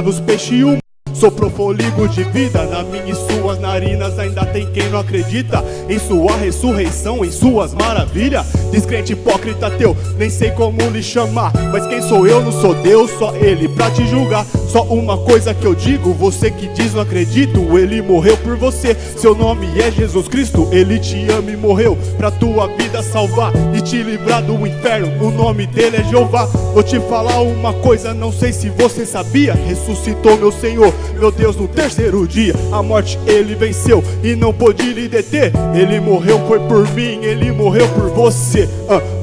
nos peixes e o soprou fôlego de vida na minha e suas narinas. Ainda tem quem não acredita em sua ressurreição, em suas maravilhas. Descrente hipócrita teu, nem sei como lhe chamar, mas quem sou eu? Não sou Deus, só ele pra te julgar. Só uma coisa que eu digo, você que diz não acredito, ele morreu por você. Seu nome é Jesus Cristo, ele te ama e morreu pra tua vida salvar e te livrar do inferno. O nome dele é Jeová. Vou te falar uma coisa, não sei se você sabia, ressuscitou meu Senhor, meu Deus, no terceiro dia. A morte ele venceu e não pôde lhe deter. Ele morreu, foi por mim, ele morreu por você.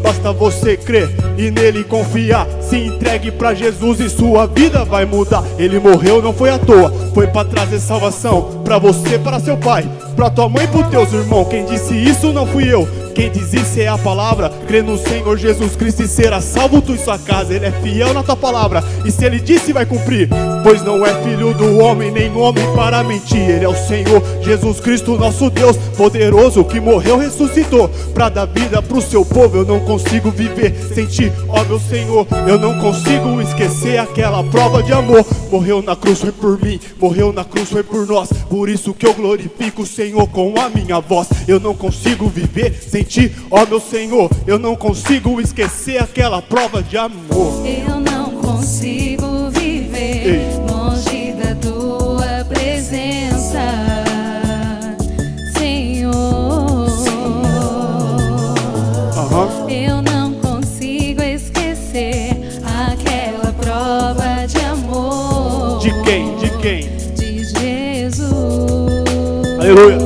Basta você crer e nele confiar. Se entregue pra Jesus e sua vida vai mudar. Ele morreu, não foi à toa, foi pra trazer salvação pra você, para seu pai, pra tua mãe e pros teus irmãos. Quem disse isso não fui eu, quem diz isso é a palavra. Crê no Senhor Jesus Cristo e será salvo tu e sua casa. Ele é fiel na tua palavra e se ele disse vai cumprir, pois não é filho do homem, nem homem para mentir. Ele é o Senhor Jesus Cristo, nosso Deus poderoso, que morreu, ressuscitou pra dar vida pro seu povo. Eu não consigo viver sem ti, ó meu Senhor. Eu não consigo esquecer aquela prova de amor. Morreu na cruz, foi por mim, morreu na cruz, foi por nós. Por isso que eu glorifico o Senhor com a minha voz. Eu não consigo viver sem ti, ó meu Senhor. Eu não consigo esquecer aquela prova de amor. Eu não consigo viver longe da tua presença, Senhor. Eu não consigo esquecer aquela prova de amor. De quem? De quem? De Jesus. Aleluia.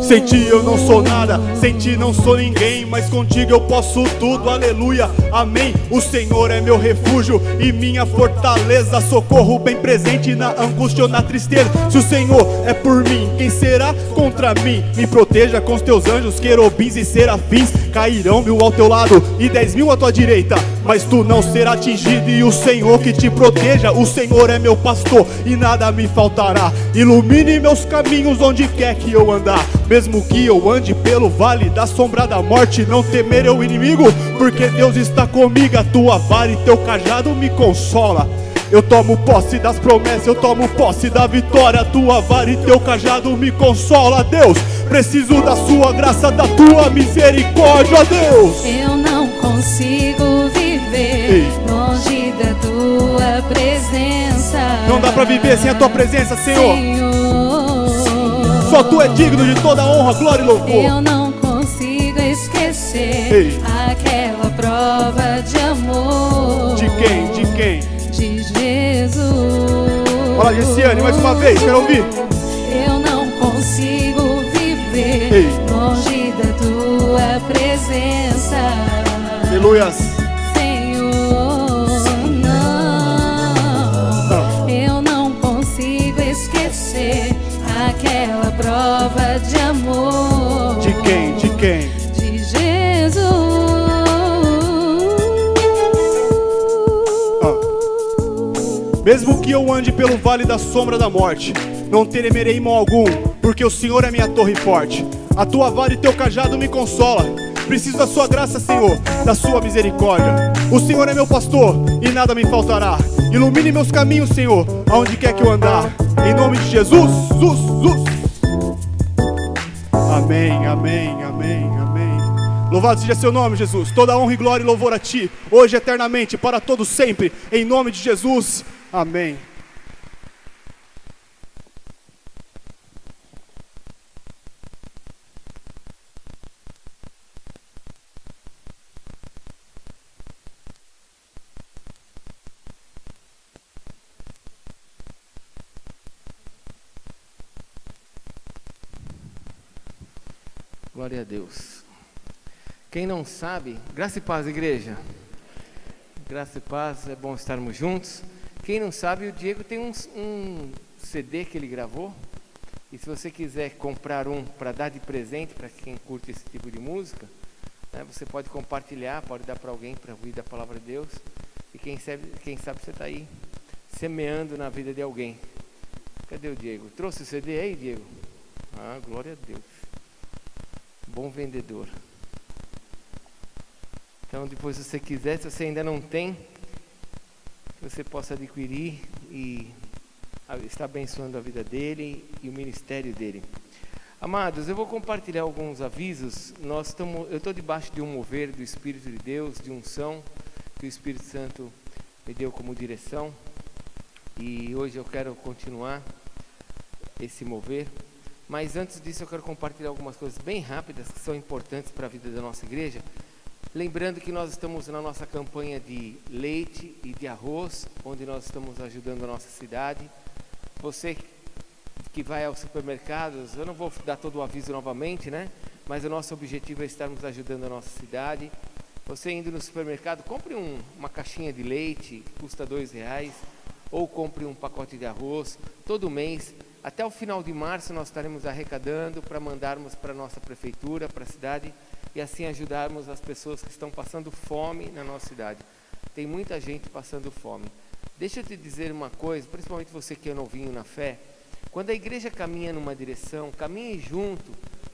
Sem ti eu não sou nada, sem ti não sou ninguém, mas contigo eu posso tudo, aleluia, amém. O Senhor é meu refúgio e minha fortaleza, socorro bem presente na angústia ou na tristeza. Se o Senhor é por mim, quem será contra mim? Me proteja com os teus anjos, querubins e serafins. Cairão 1000 ao teu lado e 10.000 à tua direita, mas tu não será atingido. E o Senhor que te proteja, o Senhor é meu pastor e nada me faltará. Ilumine meus caminhos onde quer que eu andar. Mesmo que eu ande pelo vale da sombra da morte, não temerei o inimigo, porque Deus está comigo. A tua vara e teu cajado me consola. Eu tomo posse das promessas, eu tomo posse da vitória. A tua vara e teu cajado me consola, Deus. Preciso da sua graça, da tua misericórdia, Deus. Eu não consigo viver longe da tua presença. Não dá pra viver sem a tua presença, Senhor. Só tu é digno de toda honra, glória e louvor. Eu não consigo esquecer aquela prova de amor. De quem? De quem? De Jesus. Fala, Gessiane, mais uma vez, quero ouvir. Eu não consigo viver longe da tua presença. Aleluias. Senhor, não. Eu não consigo esquecer aquela prova de amor. De quem? De quem? De Jesus. Mesmo que eu ande pelo vale da sombra da morte, não temerei mal algum, porque o Senhor é minha torre forte. A tua vara e teu cajado me consola. Preciso da sua graça, Senhor, da sua misericórdia. O Senhor é meu pastor e nada me faltará. Ilumine meus caminhos, Senhor, aonde quer que eu andar. Em nome de Jesus, Amém, amém, amém, amém. Louvado seja seu nome, Jesus. Toda honra e glória e louvor a ti, hoje e eternamente, para todos sempre. Em nome de Jesus, amém. Glória a Deus. Quem não sabe, graça e paz, igreja. Graça e paz, é bom estarmos juntos. Quem não sabe, o Diego tem um CD que ele gravou. E se você quiser comprar um para dar de presente para quem curte esse tipo de música, né, você pode compartilhar, pode dar para alguém para ouvir da palavra de Deus. E quem sabe você está aí semeando na vida de alguém. Cadê o Diego? Trouxe o CD aí, Diego? Ah, glória a Deus. Bom vendedor. Então, depois, se você quiser, se você ainda não tem, você possa adquirir e está abençoando a vida dele e o ministério dele. Amados, eu vou compartilhar alguns avisos. Eu estou debaixo de um mover do Espírito de Deus, de unção, que o Espírito Santo me deu como direção. E hoje eu quero continuar esse mover. Mas antes disso eu quero compartilhar algumas coisas bem rápidas que são importantes para a vida da nossa igreja. Lembrando que nós estamos na nossa campanha de leite e de arroz, onde nós estamos ajudando a nossa cidade. Você que vai aos supermercados, eu não vou dar todo o aviso novamente, né? Mas o nosso objetivo é estarmos ajudando a nossa cidade. Você indo no supermercado, compre uma caixinha de leite, custa R$2, ou compre um pacote de arroz. Todo mês, até o final de março, nós estaremos arrecadando para mandarmos para a nossa prefeitura, para a cidade, e assim ajudarmos as pessoas que estão passando fome na nossa cidade. Tem muita gente passando fome. Deixa eu te dizer uma coisa, principalmente você que é novinho na fé. Quando a igreja caminha numa direção, caminhe junto,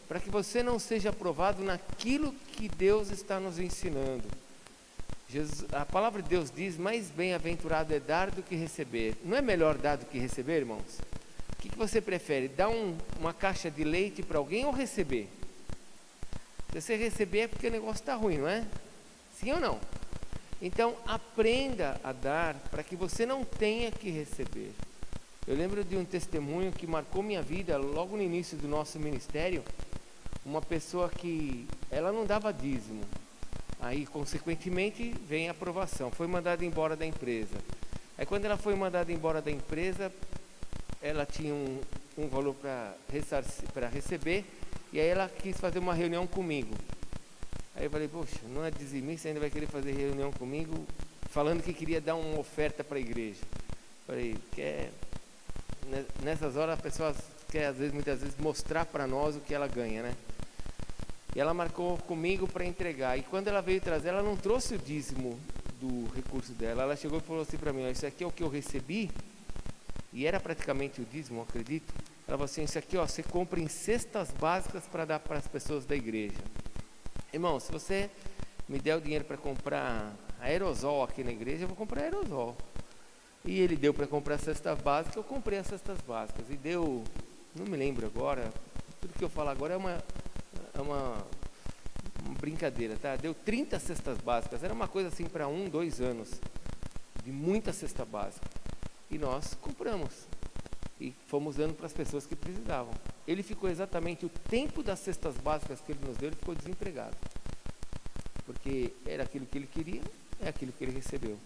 para que você não seja aprovado naquilo que Deus está nos ensinando. A palavra de Deus diz, mais bem-aventurado é dar do que receber. Não é melhor dar do que receber, irmãos? O que você prefere, dar uma caixa de leite para alguém ou receber? Se você receber é porque o negócio está ruim, não é? Sim ou não? Então, aprenda a dar para que você não tenha que receber. Eu lembro de um testemunho que marcou minha vida logo no início do nosso ministério. Uma pessoa que ela não dava dízimo. Aí, consequentemente, vem a aprovação. Foi mandada embora da empresa. Aí, quando ela foi mandada embora da empresa, ela tinha um valor para receber. E aí ela quis fazer uma reunião comigo. Aí eu falei, poxa, não é dizimista, ainda vai querer fazer reunião comigo, falando que queria dar uma oferta para a igreja. Falei, nessas horas a pessoa quer, muitas vezes, mostrar para nós o que ela ganha, né? E ela marcou comigo para entregar. E quando ela veio trazer, ela não trouxe o dízimo do recurso dela. Ela chegou e falou assim para mim, ó, isso aqui é o que eu recebi, e era praticamente o dízimo, eu acredito. Ela falou assim, isso aqui, ó, você compra em cestas básicas para dar para as pessoas da igreja. Irmão, se você me der o dinheiro para comprar aerosol aqui na igreja, eu vou comprar aerosol. E ele deu para comprar cestas básicas, eu comprei as cestas básicas. E deu, não me lembro agora, tudo que eu falo agora é uma brincadeira, tá? Deu 30 cestas básicas, era uma coisa assim para 2 anos, de muita cesta básica. E nós compramos. E fomos dando para as pessoas que precisavam. Ele ficou exatamente o tempo das cestas básicas que ele nos deu, ele ficou desempregado. Porque era aquilo que ele queria, é aquilo que ele recebeu.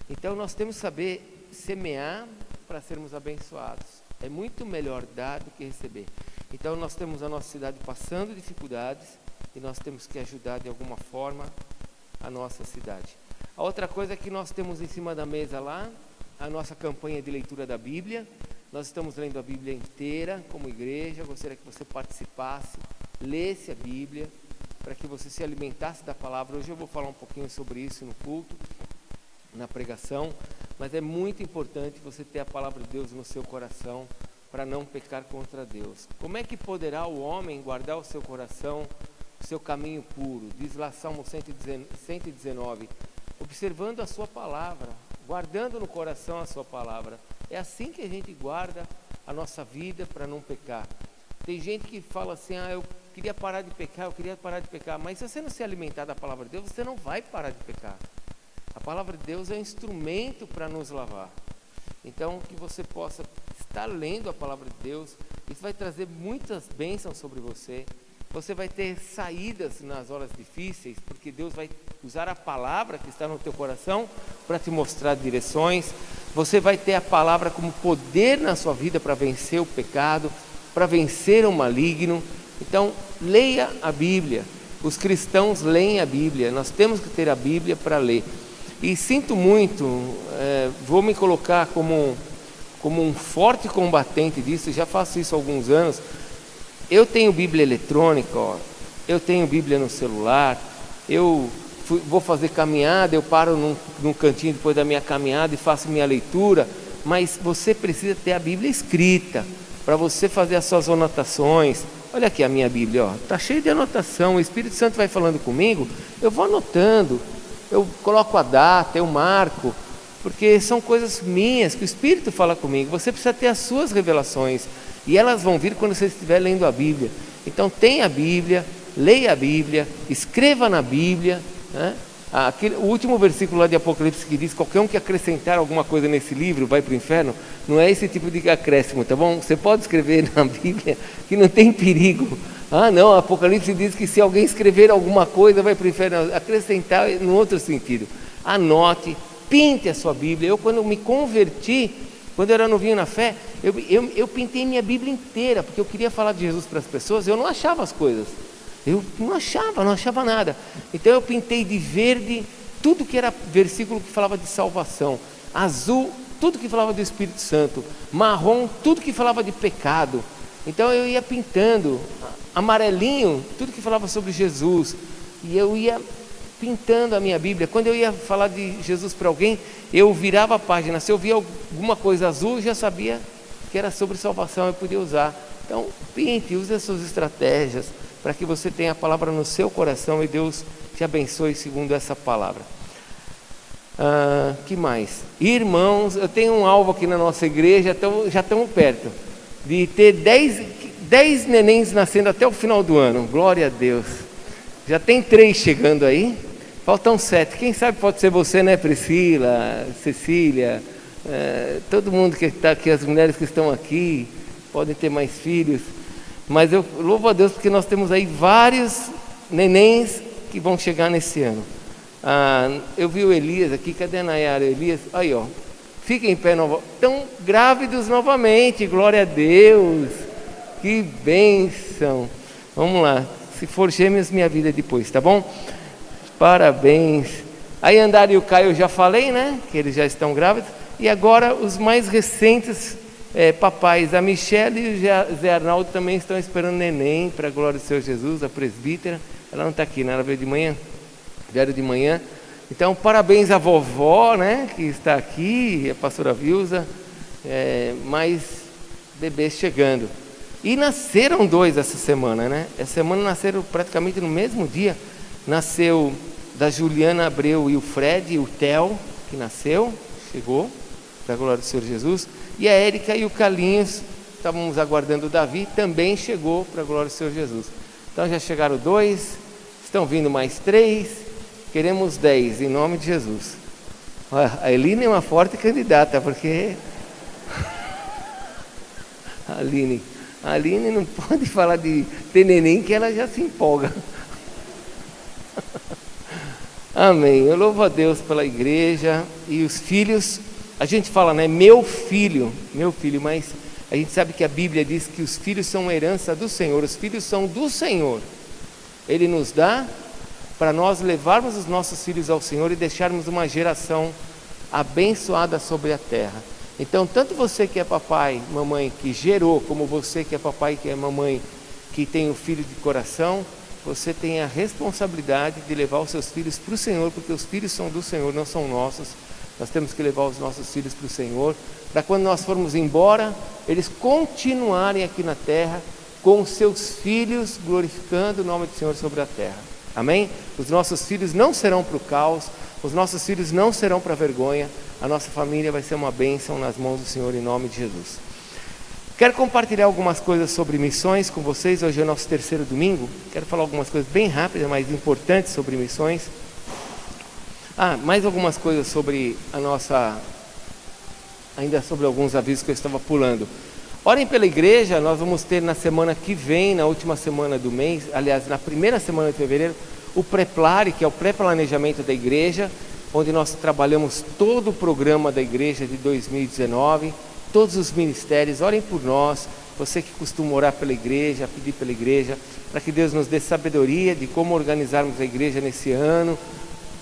Então nós temos que saber semear para sermos abençoados. É muito melhor dar do que receber. Então nós temos a nossa cidade passando dificuldades e nós temos que ajudar de alguma forma a nossa cidade. A outra coisa é que nós temos em cima da mesa lá, a nossa campanha de leitura da Bíblia. Nós estamos lendo a Bíblia inteira como igreja. Eu gostaria que você participasse, lesse a Bíblia, para que você se alimentasse da palavra. Hoje eu vou falar um pouquinho sobre isso no culto, na pregação, mas é muito importante você ter a palavra de Deus no seu coração, para não pecar contra Deus. Como é que poderá o homem guardar o seu coração, o seu caminho puro? Diz lá Salmo 119, observando a sua palavra, guardando no coração a sua palavra. É assim que a gente guarda a nossa vida para não pecar. Tem gente que fala assim, eu queria parar de pecar, mas se você não se alimentar da palavra de Deus, você não vai parar de pecar. A palavra de Deus é um instrumento para nos lavar. Então, que você possa estar lendo a palavra de Deus, isso vai trazer muitas bênçãos sobre você. Você vai ter saídas nas horas difíceis, porque Deus vai usar a palavra que está no teu coração para te mostrar direções. Você vai ter a palavra como poder na sua vida para vencer o pecado, para vencer o maligno. Então, leia a Bíblia. Os cristãos leem a Bíblia. Nós temos que ter a Bíblia para ler. E sinto muito, vou me colocar como um forte combatente disso. Já faço isso há alguns anos. Eu tenho Bíblia eletrônica, eu tenho Bíblia no celular, eu vou fazer caminhada, eu paro num cantinho depois da minha caminhada e faço minha leitura, mas você precisa ter a Bíblia escrita, para você fazer as suas anotações. Olha aqui a minha Bíblia, está cheia de anotação, o Espírito Santo vai falando comigo, eu vou anotando, eu coloco a data, eu marco, porque são coisas minhas que o Espírito fala comigo. Você precisa ter as suas revelações, e elas vão vir quando você estiver lendo a Bíblia. Então tenha a Bíblia, leia a Bíblia, escreva na Bíblia, né? O último versículo lá de Apocalipse que diz: qualquer um que acrescentar alguma coisa nesse livro vai para o inferno. Não é esse tipo de acréscimo, tá bom? Você pode escrever na Bíblia que não tem perigo. Não, Apocalipse diz que se alguém escrever alguma coisa vai para o inferno. Acrescentar no outro sentido. Anote, pinte a sua Bíblia. Eu, quando me converti, quando eu era novinho na fé, eu pintei minha Bíblia inteira, porque eu queria falar de Jesus para as pessoas. Eu não achava as coisas, eu não achava nada. Então eu pintei de verde tudo que era versículo que falava de salvação, azul tudo que falava do Espírito Santo, marrom tudo que falava de pecado. Então eu ia pintando, amarelinho tudo que falava sobre Jesus, e eu ia pintando a minha Bíblia. Quando eu ia falar de Jesus para alguém, eu virava a página. Se eu via alguma coisa azul, eu já sabia que era sobre salvação, eu podia usar. Então pinte, use as suas estratégias para que você tenha a palavra no seu coração e Deus te abençoe segundo essa palavra. Que mais? Irmãos, eu tenho um alvo aqui na nossa igreja, já estamos perto de ter 10 nenéns nascendo até o final do ano. Glória a Deus. Já tem 3 chegando aí, faltam 7. Quem sabe pode ser você, né, Priscila, Cecília, todo mundo que está aqui, as mulheres que estão aqui podem ter mais filhos. Mas eu louvo a Deus porque nós temos aí vários nenéns que vão chegar nesse ano. Eu vi o Elias aqui, cadê a Nayara? Elias, aí ó, fica em pé novamente. Estão grávidos novamente, glória a Deus, que bênção. Vamos lá, se for gêmeos, minha vida é depois, tá bom? Parabéns. Aí Andara e o Caio eu já falei, né, que eles já estão grávidos. E agora os mais recentes papais, a Michelle e o Zé Arnaldo também estão esperando neném, para a glória do Senhor Jesus, a presbítera. Ela não está aqui, né? Ela veio de manhã, vieram de manhã. Então parabéns à vovó, né, que está aqui, a pastora Vilza, mais bebês chegando. E nasceram 2 essa semana, né? Essa semana nasceram praticamente no mesmo dia. Nasceu da Juliana Abreu e o Fred, e o Theo, que nasceu, chegou, para a glória do Senhor Jesus. E a Érica e o Carlinhos, estávamos aguardando o Davi, também chegou para a glória do Senhor Jesus. Então já chegaram 2, estão vindo mais 3, queremos 10, em nome de Jesus. A Eline é uma forte candidata, porque a Aline não pode falar de ter neném que ela já se empolga. Amém. Eu louvo a Deus pela igreja e os filhos. A gente fala, né, meu filho, mas a gente sabe que a Bíblia diz que os filhos são herança do Senhor, os filhos são do Senhor. Ele nos dá para nós levarmos os nossos filhos ao Senhor e deixarmos uma geração abençoada sobre a terra. Então, tanto você que é papai, mamãe, que gerou, como você que é papai, que é mamãe, que tem um filho de coração, você tem a responsabilidade de levar os seus filhos para o Senhor, porque os filhos são do Senhor, não são nossos. Nós temos que levar os nossos filhos para o Senhor, para quando nós formos embora, eles continuarem aqui na terra, com os seus filhos, glorificando o nome do Senhor sobre a terra. Amém? Os nossos filhos não serão para o caos, os nossos filhos não serão para a vergonha, a nossa família vai ser uma bênção nas mãos do Senhor, em nome de Jesus. Quero compartilhar algumas coisas sobre missões com vocês. Hoje é o nosso 3º domingo. Quero falar algumas coisas bem rápidas, mas importantes sobre missões. Mais algumas coisas sobre ainda sobre alguns avisos que eu estava pulando. Orem pela igreja. Nós vamos ter na semana que vem, na última semana do mês, aliás, na primeira semana de fevereiro, o Preplare, que é o pré-planejamento da igreja, onde nós trabalhamos todo o programa da igreja de 2019, todos os ministérios. Orem por nós, você que costuma orar pela igreja, pedir pela igreja, para que Deus nos dê sabedoria de como organizarmos a igreja nesse ano,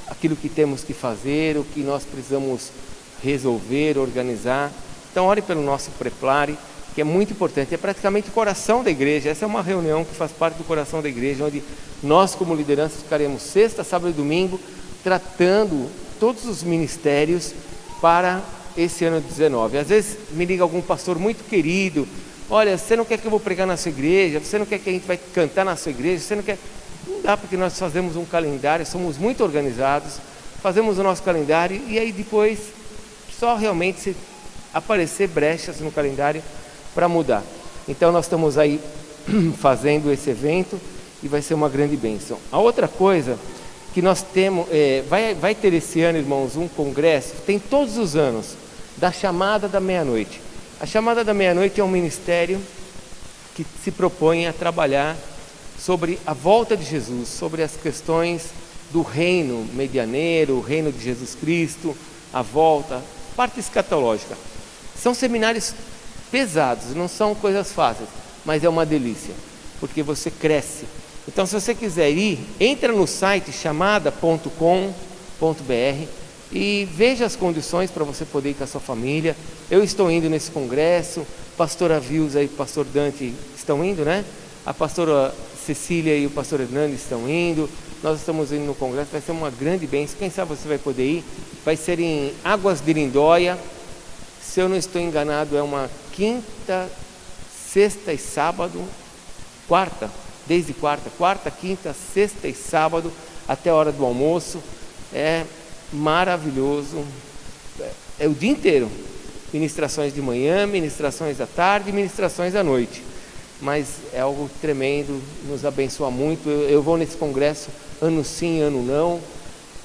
aquilo que temos que fazer, o que nós precisamos resolver, organizar. Então ore pelo nosso Preplare, que é muito importante, é praticamente o coração da igreja. Essa é uma reunião que faz parte do coração da igreja, onde nós como liderança ficaremos sexta, sábado e domingo, tratando todos os ministérios para esse ano de 19. Às vezes me liga algum pastor muito querido: olha, você não quer que eu vou pregar na sua igreja? Você não quer que a gente vai cantar na sua igreja? Você não quer? Não dá, porque nós fazemos um calendário, somos muito organizados, fazemos o nosso calendário e aí depois só realmente se aparecer brechas no calendário para mudar. Então nós estamos aí fazendo esse evento e vai ser uma grande bênção. A outra coisa que nós temos, vai ter esse ano, irmãos, um congresso, tem todos os anos, da Chamada da Meia-Noite. A Chamada da Meia-Noite é um ministério que se propõe a trabalhar sobre a volta de Jesus, sobre as questões do reino medianeiro, o reino de Jesus Cristo, a volta, parte escatológica. São seminários pesados, não são coisas fáceis, mas é uma delícia, porque você cresce. Então, se você quiser ir, entra no site chamada.com.br e veja as condições para você poder ir com a sua família. Eu estou indo nesse congresso, pastora Vilza e pastor Dante estão indo, né? A pastora Cecília e o pastor Hernando estão indo. Nós estamos indo no congresso, vai ser uma grande bênção. Quem sabe você vai poder ir. Vai ser em Águas de Lindóia. Se eu não estou enganado, é uma quinta, sexta e sábado, desde quarta, quinta, sexta e sábado, até a hora do almoço. É maravilhoso, é o dia inteiro, ministrações de manhã, ministrações à tarde, ministrações à noite, mas é algo tremendo, nos abençoa muito. Eu vou nesse congresso ano sim, ano não,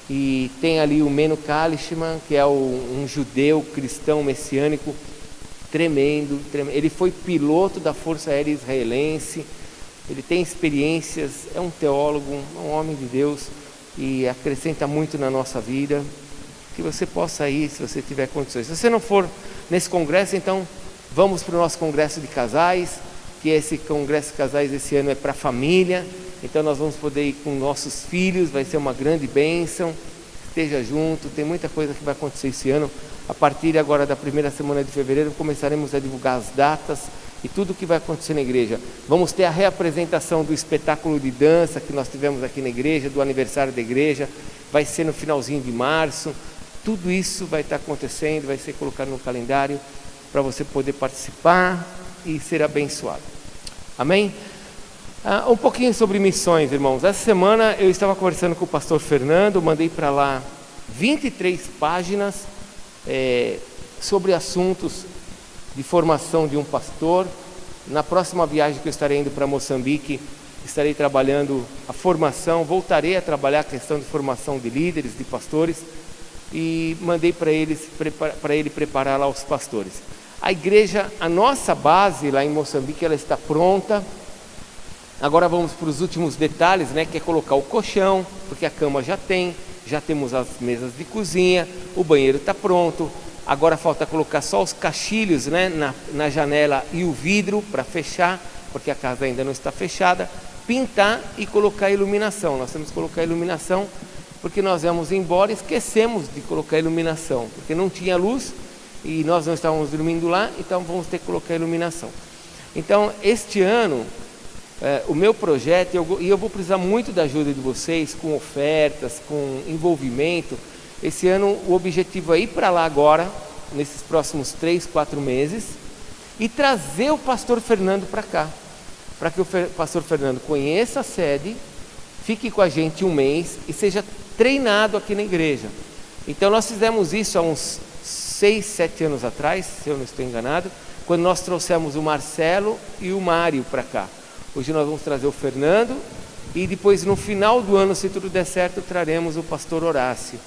e tem ali o Meno Kalishman, que é um judeu cristão messiânico tremendo, ele foi piloto da Força Aérea Israelense, ele tem experiências, é um teólogo, um homem de Deus, e acrescenta muito na nossa vida. Que você possa ir, se você tiver condições. Se você não for nesse congresso, então vamos para o nosso congresso de casais, que esse congresso de casais esse ano é para a família, então nós vamos poder ir com nossos filhos, vai ser uma grande bênção. Esteja junto, tem muita coisa que vai acontecer esse ano. A partir agora da primeira semana de fevereiro começaremos a divulgar as datas e tudo o que vai acontecer na igreja. Vamos ter a reapresentação do espetáculo de dança que nós tivemos aqui na igreja, do aniversário da igreja, vai ser no finalzinho de março. Tudo isso vai estar acontecendo, vai ser colocado no calendário para você poder participar e ser abençoado. Amém? Um pouquinho sobre missões, irmãos. Essa semana eu estava conversando com o pastor Fernando, mandei para lá 23 páginas sobre assuntos de formação de um pastor. Na próxima viagem que eu estarei indo para Moçambique, estarei trabalhando a formação, voltarei a trabalhar a questão de formação de líderes, de pastores, e mandei para ele preparar lá os pastores. A igreja, a nossa base lá em Moçambique, ela está pronta. Agora vamos para os últimos detalhes, né, que é colocar o colchão, porque a cama já temos as mesas de cozinha, o banheiro está pronto. Agora falta colocar só os caixilhos, né, na janela e o vidro para fechar, porque a casa ainda não está fechada. Pintar e colocar iluminação. Nós temos que colocar iluminação, porque nós íamos embora e esquecemos de colocar iluminação, porque não tinha luz e nós não estávamos dormindo lá, então vamos ter que colocar iluminação. Então, este ano, o meu projeto, e eu vou precisar muito da ajuda de vocês, com ofertas, com envolvimento. Esse ano o objetivo é ir para lá agora, nesses próximos 3-4 meses, e trazer o pastor Fernando para cá, para que o pastor Fernando conheça a sede, fique com a gente um mês e seja treinado aqui na igreja. Então nós fizemos isso há uns 6-7 anos atrás, se eu não estou enganado, quando nós trouxemos o Marcelo e o Mário para cá. Hoje nós vamos trazer o Fernando e depois no final do ano, se tudo der certo, traremos o pastor Horácio.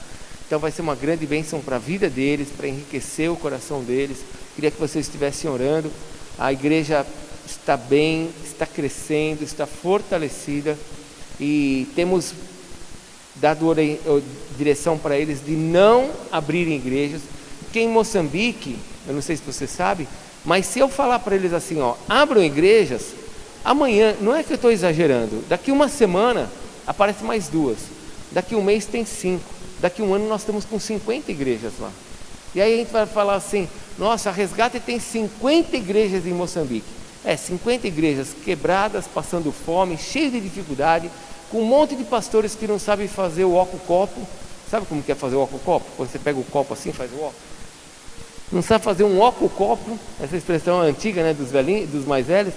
Então vai ser uma grande bênção para a vida deles, para enriquecer o coração deles. Queria que vocês estivessem orando. A igreja está bem, está crescendo, está fortalecida e temos dado direção para eles de não abrirem igrejas. Porque em Moçambique, eu não sei se você sabe, mas se eu falar para eles assim, abram igrejas, amanhã, não é que eu estou exagerando, daqui uma semana aparece mais 2, daqui um mês tem 5. Daqui um ano nós estamos com 50 igrejas lá. E aí a gente vai falar assim, nossa, a Resgate tem 50 igrejas em Moçambique. 50 igrejas quebradas, passando fome, cheias de dificuldade, com um monte de pastores que não sabem fazer o óculo-copo. Sabe como que é fazer o óculo-copo? Quando você pega o copo assim, faz o óculo. Não sabe fazer um óculo-copo, essa expressão antiga, né, dos velhinhos, dos mais velhos.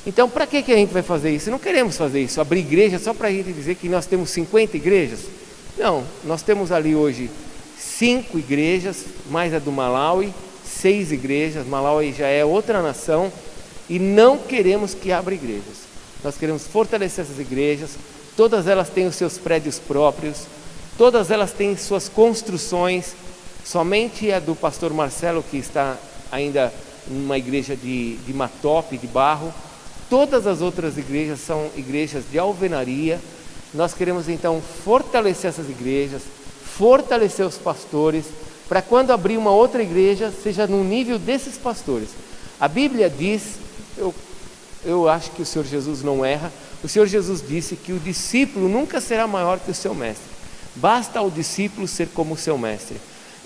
Então, para que a gente vai fazer isso? Não queremos fazer isso, abrir igreja só para a gente dizer que nós temos 50 igrejas. Não, nós temos ali hoje 5 igrejas, mais a do Malawi, 6 igrejas. Malawi já é outra nação e não queremos que abra igrejas. Nós queremos fortalecer essas igrejas. Todas elas têm os seus prédios próprios, todas elas têm suas construções. Somente a do pastor Marcelo, que está ainda numa igreja de matope, de barro. Todas as outras igrejas são igrejas de alvenaria. Nós queremos então fortalecer essas igrejas, fortalecer os pastores, para quando abrir uma outra igreja, seja no nível desses pastores. A Bíblia diz, eu acho que o Senhor Jesus não erra, o Senhor Jesus disse que o discípulo nunca será maior que o seu mestre. Basta ao discípulo ser como o seu mestre.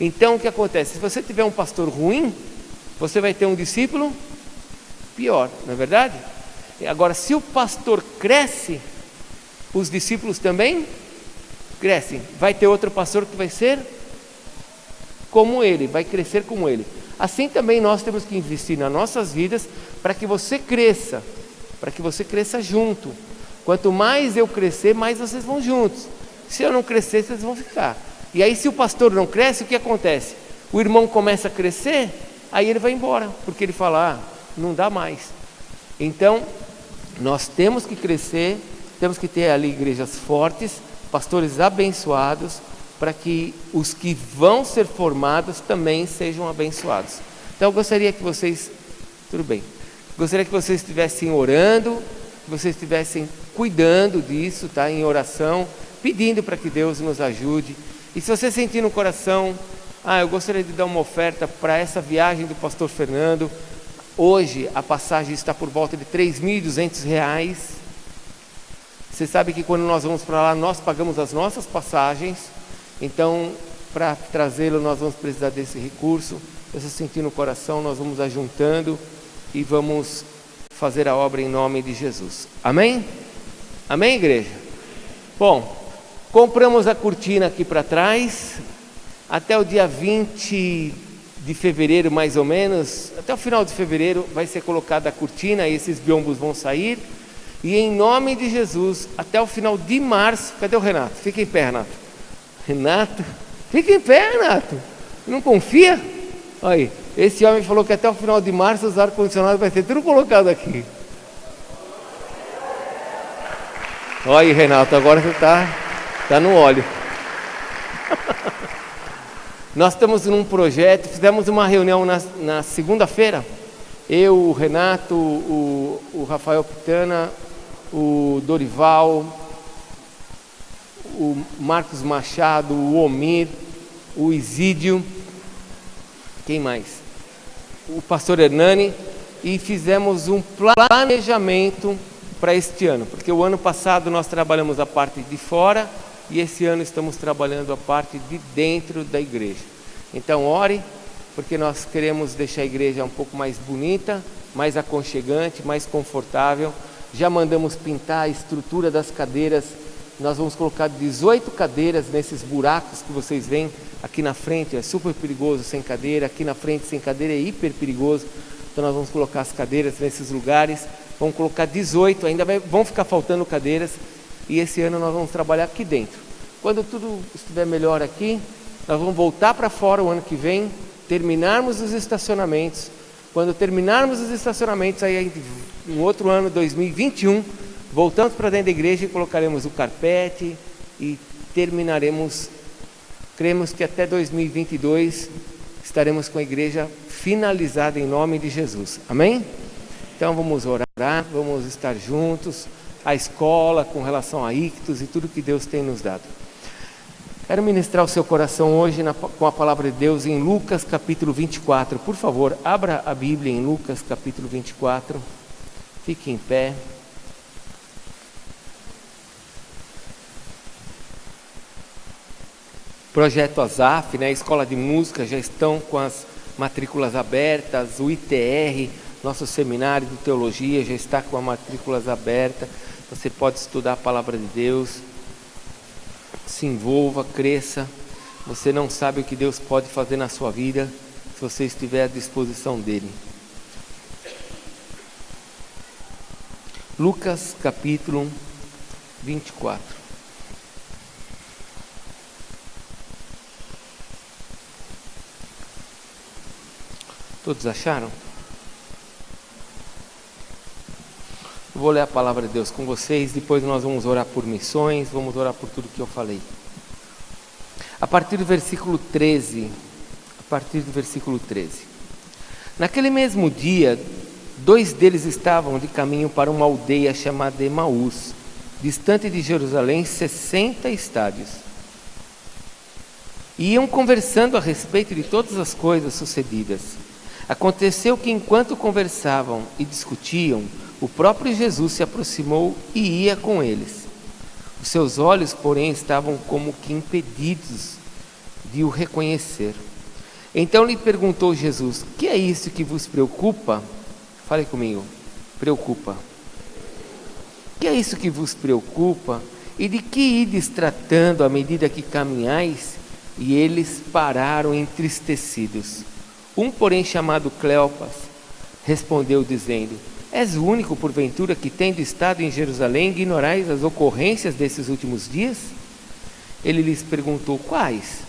Então o que acontece? Se você tiver um pastor ruim, você vai ter um discípulo pior, não é verdade? Agora, se o pastor cresce, os discípulos também crescem. Vai ter outro pastor que vai ser como ele, vai crescer como ele. Assim também nós temos que investir nas nossas vidas para que você cresça junto. Quanto mais eu crescer, mais vocês vão juntos. Se eu não crescer, vocês vão ficar. E aí, se o pastor não cresce, o que acontece? O irmão começa a crescer, aí ele vai embora, porque ele fala, não dá mais. Então, nós temos que crescer, temos que ter ali igrejas fortes, pastores abençoados, para que os que vão ser formados também sejam abençoados. Então, eu gostaria que vocês, gostaria que vocês estivessem orando, que vocês estivessem cuidando disso, tá? Em oração, pedindo para que Deus nos ajude. E se você sentir no coração, eu gostaria de dar uma oferta para essa viagem do pastor Fernando. Hoje a passagem está por volta de R$3.200. Você sabe que quando nós vamos para lá, nós pagamos as nossas passagens. Então, para trazê-lo, nós vamos precisar desse recurso. Se você sentir no coração, nós vamos ajuntando e vamos fazer a obra em nome de Jesus. Amém? Amém, igreja? Bom, compramos a cortina aqui para trás. Até o dia 20 de fevereiro, mais ou menos, até o final de fevereiro, vai ser colocada a cortina e esses biombos vão sair. E em nome de Jesus, até o final de março, cadê o Renato? Fica em pé, Renato. Renato, fica em pé, Renato. Não confia? Olha aí, esse homem falou que até o final de março os ar-condicionados vai ser tudo colocado aqui. Olha aí, Renato, agora você está no óleo. Nós estamos num projeto, fizemos uma reunião na segunda-feira. Eu, o Renato, o Rafael Pitana, o Dorival, o Marcos Machado, o Omir, o Isídio, quem mais? O pastor Hernani, e fizemos um planejamento para este ano, porque o ano passado nós trabalhamos a parte de fora e esse ano estamos trabalhando a parte de dentro da igreja. Então ore, porque nós queremos deixar a igreja um pouco mais bonita, mais aconchegante, mais confortável. Já mandamos pintar a estrutura das cadeiras. Nós vamos colocar 18 cadeiras nesses buracos que vocês veem aqui na frente. É super perigoso sem cadeira, aqui na frente sem cadeira é hiper perigoso. Então nós vamos colocar as cadeiras nesses lugares. Vamos colocar 18, vão ficar faltando cadeiras. E esse ano nós vamos trabalhar aqui dentro. Quando tudo estiver melhor aqui, nós vamos voltar para fora o ano que vem, terminarmos os estacionamentos. Quando terminarmos os estacionamentos, aí no outro ano, 2021, voltamos para dentro da igreja e colocaremos o carpete e terminaremos. Cremos que até 2022 estaremos com a igreja finalizada em nome de Jesus. Amém? Então vamos orar, vamos estar juntos. A escola com relação a ictus e tudo que Deus tem nos dado. Quero ministrar o seu coração hoje com a palavra de Deus em Lucas capítulo 24. Por favor, abra a Bíblia em Lucas capítulo 24. Fique em pé. Projeto Azaf, né? Escola de música, já estão com as matrículas abertas. O ITR, nosso seminário de teologia, já está com as matrículas abertas. Você pode estudar a palavra de Deus. Se envolva, cresça. Você não sabe o que Deus pode fazer na sua vida se você estiver à disposição dele. Lucas capítulo 24. Todos acharam? Eu vou ler a palavra de Deus com vocês, depois nós vamos orar por missões, vamos orar por tudo que eu falei. A partir do versículo 13. Naquele mesmo dia, 2 deles estavam de caminho para uma aldeia chamada Emaús, distante de Jerusalém 60 estádios. E iam conversando a respeito de todas as coisas sucedidas. Aconteceu que enquanto conversavam e discutiam, o próprio Jesus se aproximou e ia com eles. Os seus olhos, porém, estavam como que impedidos de o reconhecer. Então lhe perguntou Jesus: que é isso que vos preocupa? Fale comigo. Preocupa. Que é isso que vos preocupa? E de que ides tratando à medida que caminhais? E eles pararam entristecidos. Um, porém, chamado Cleopas, respondeu dizendo: és o único, porventura, que tendo estado em Jerusalém, ignorais as ocorrências desses últimos dias? Ele lhes perguntou: quais?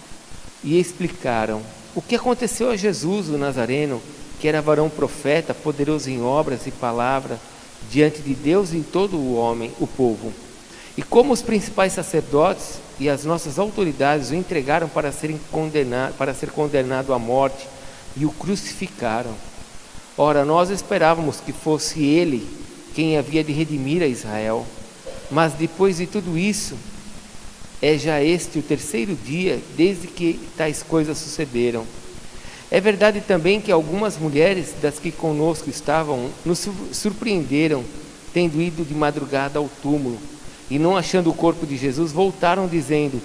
E explicaram o que aconteceu a Jesus, o Nazareno, que era varão profeta, poderoso em obras e palavra, diante de Deus e em todo o povo. E como os principais sacerdotes e as nossas autoridades o entregaram para ser condenado à morte e o crucificaram. Ora, nós esperávamos que fosse ele quem havia de redimir a Israel. Mas depois de tudo isso, é já este o 3º dia desde que tais coisas sucederam. É verdade também que algumas mulheres das que conosco estavam nos surpreenderam, tendo ido de madrugada ao túmulo, e não achando o corpo de Jesus, voltaram dizendo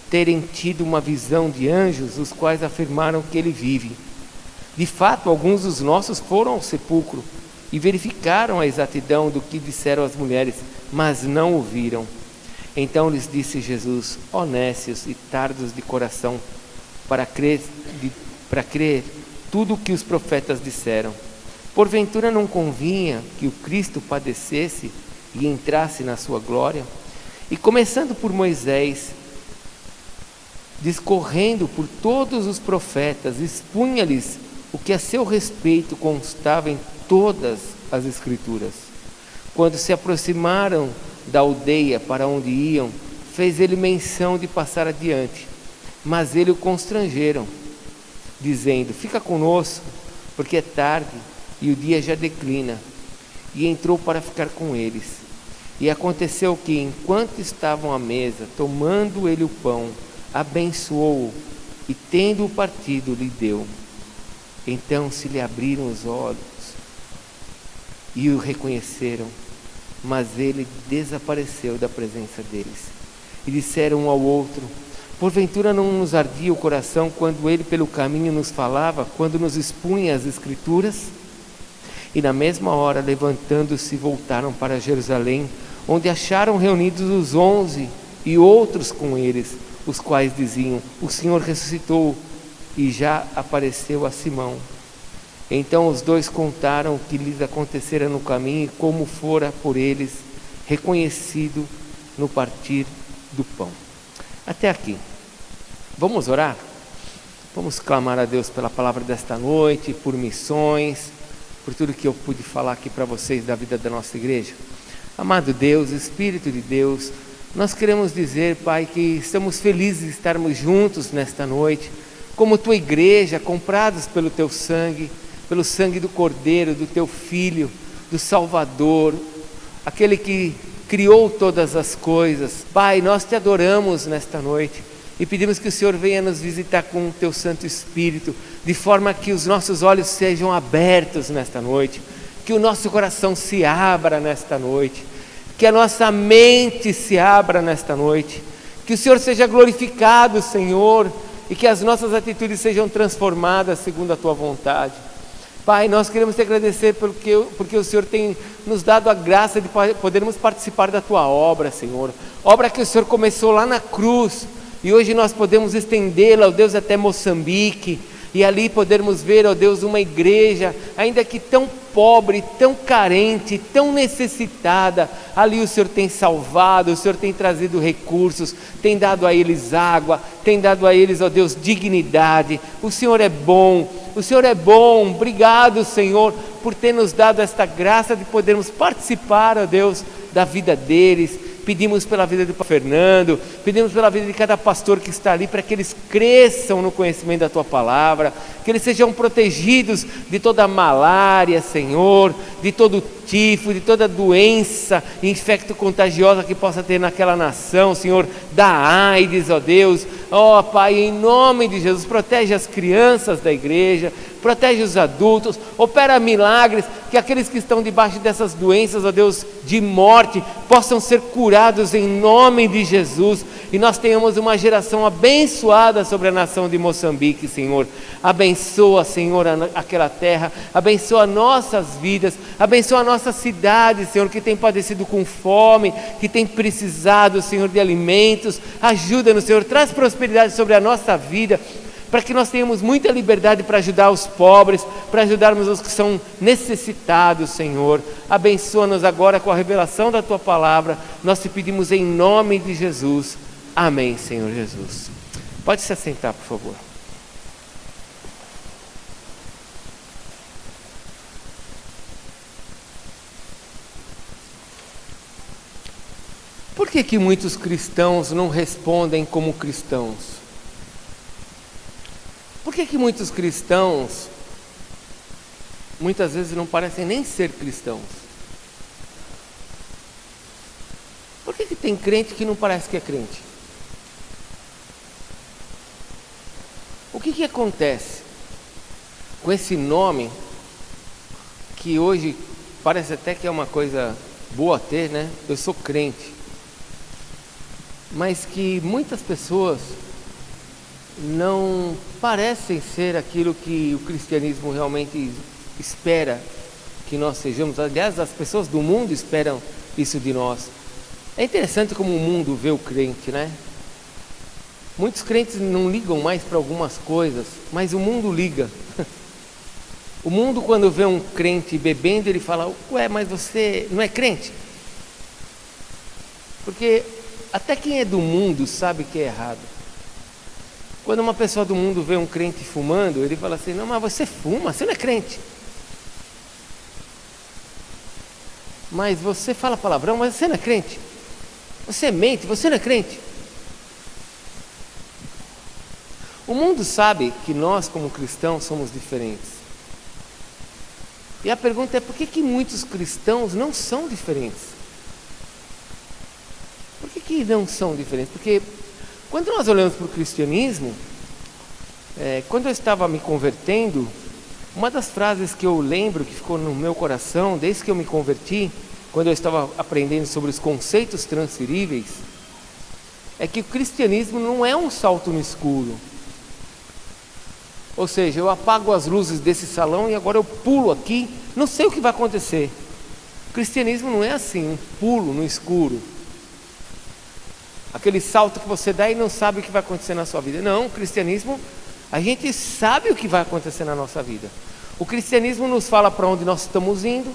terem tido uma visão de anjos, os quais afirmaram que ele vive. De fato, alguns dos nossos foram ao sepulcro e verificaram a exatidão do que disseram as mulheres, mas não o viram. Então lhes disse Jesus: ó nécios e tardos de coração, para crer tudo o que os profetas disseram. Porventura não convinha que o Cristo padecesse e entrasse na sua glória? E começando por Moisés, discorrendo por todos os profetas, expunha-lhes o que a seu respeito constava em todas as Escrituras. Quando se aproximaram da aldeia para onde iam, fez ele menção de passar adiante, mas ele o constrangeram, dizendo: fica conosco, porque é tarde e o dia já declina. E entrou para ficar com eles. E aconteceu que, enquanto estavam à mesa, tomando ele o pão, abençoou-o e, tendo-o partido, lhe deu. Então se lhe abriram os olhos e o reconheceram, mas ele desapareceu da presença deles. E disseram um ao outro: porventura não nos ardia o coração quando ele pelo caminho nos falava, quando nos expunha as Escrituras? E na mesma hora, levantando-se, voltaram para Jerusalém, onde acharam reunidos os 11 e outros com eles, os quais diziam: o Senhor ressuscitou e já apareceu a Simão. Então os 2 contaram o que lhes acontecera no caminho e como fora por eles reconhecido no partir do pão. Até aqui. Vamos orar? Vamos clamar a Deus pela palavra desta noite, por missões, por tudo que eu pude falar aqui para vocês da vida da nossa igreja. Amado Deus, Espírito de Deus, nós queremos dizer, Pai, que estamos felizes de estarmos juntos nesta noite, como Tua igreja, comprados pelo Teu sangue, pelo sangue do Cordeiro, do Teu Filho, do Salvador, aquele que criou todas as coisas. Pai, nós Te adoramos nesta noite e pedimos que o Senhor venha nos visitar com o Teu Santo Espírito, de forma que os nossos olhos sejam abertos nesta noite, que o nosso coração se abra nesta noite, que a nossa mente se abra nesta noite, que o Senhor seja glorificado, Senhor, e que as nossas atitudes sejam transformadas segundo a Tua vontade. Pai, nós queremos Te agradecer porque o Senhor tem nos dado a graça de podermos participar da Tua obra, Senhor, obra que o Senhor começou lá na cruz, e hoje nós podemos estendê-la, ó Deus, até Moçambique, e ali podermos ver, ó Deus, uma igreja, ainda que tão pobre, tão carente, tão necessitada, ali o Senhor tem salvado, o Senhor tem trazido recursos, tem dado a eles água, tem dado a eles, ó Deus, dignidade. O Senhor é bom, O Senhor é bom. Obrigado, Senhor, por ter nos dado esta graça de podermos participar, ó Deus, da vida deles. Pedimos pela vida do Fernando, pedimos pela vida de cada pastor que está ali, para que eles cresçam no conhecimento da Tua Palavra, que eles sejam protegidos de toda malária, Senhor, de todo tifo, de toda doença infecto-contagiosa que possa ter naquela nação, Senhor, da AIDS, ó Deus. Ó Pai, em nome de Jesus, protege as crianças da igreja, protege os adultos, opera milagres, que aqueles que estão debaixo dessas doenças, ó Deus, de morte, possam ser curados em nome de Jesus, e nós tenhamos uma geração abençoada sobre a nação de Moçambique, Senhor. Abençoa, Senhor, aquela terra, abençoa nossas vidas, abençoa a nossa cidade, Senhor, que tem padecido com fome, que tem precisado, Senhor, de alimentos. Ajuda-nos, Senhor, traz prosperidade sobre a nossa vida, para que nós tenhamos muita liberdade para ajudar os pobres, para ajudarmos os que são necessitados, Senhor. Abençoa-nos agora com a revelação da Tua Palavra, nós te pedimos em nome de Jesus. Amém, Senhor Jesus. Pode se assentar, por favor. Por que muitos cristãos não respondem como cristãos? Por que muitos cristãos, muitas vezes não parecem nem ser cristãos? Por que tem crente que não parece que é crente? O que acontece com esse nome, que hoje parece até que é uma coisa boa ter, né? Eu sou crente. Mas que muitas pessoas não parecem ser aquilo que o cristianismo realmente espera que nós sejamos. Aliás, as pessoas do mundo esperam isso de nós. É interessante como o mundo vê o crente, né? Muitos crentes não ligam mais para algumas coisas, mas o mundo liga. O mundo, quando vê um crente bebendo, ele fala: ué, mas você não é crente? Porque até quem é do mundo sabe que é errado. Quando uma pessoa do mundo vê um crente fumando, ele fala assim: não, mas você fuma, você não é crente. Mas você fala palavrão, mas você não é crente. Você mente, você não é crente. O mundo sabe que nós, como cristãos, somos diferentes. E a pergunta é: por que muitos cristãos não são diferentes? Por que não são diferentes? Porque quando nós olhamos para o cristianismo, quando eu estava me convertendo, uma das frases que eu lembro que ficou no meu coração, desde que eu me converti, quando eu estava aprendendo sobre os conceitos transferíveis, é que o cristianismo não é um salto no escuro. Ou seja, eu apago as luzes desse salão e agora eu pulo aqui, não sei o que vai acontecer. O cristianismo não é assim, um pulo no escuro. Aquele salto que você dá e não sabe o que vai acontecer na sua vida. Não, o cristianismo, a gente sabe o que vai acontecer na nossa vida. O cristianismo nos fala para onde nós estamos indo.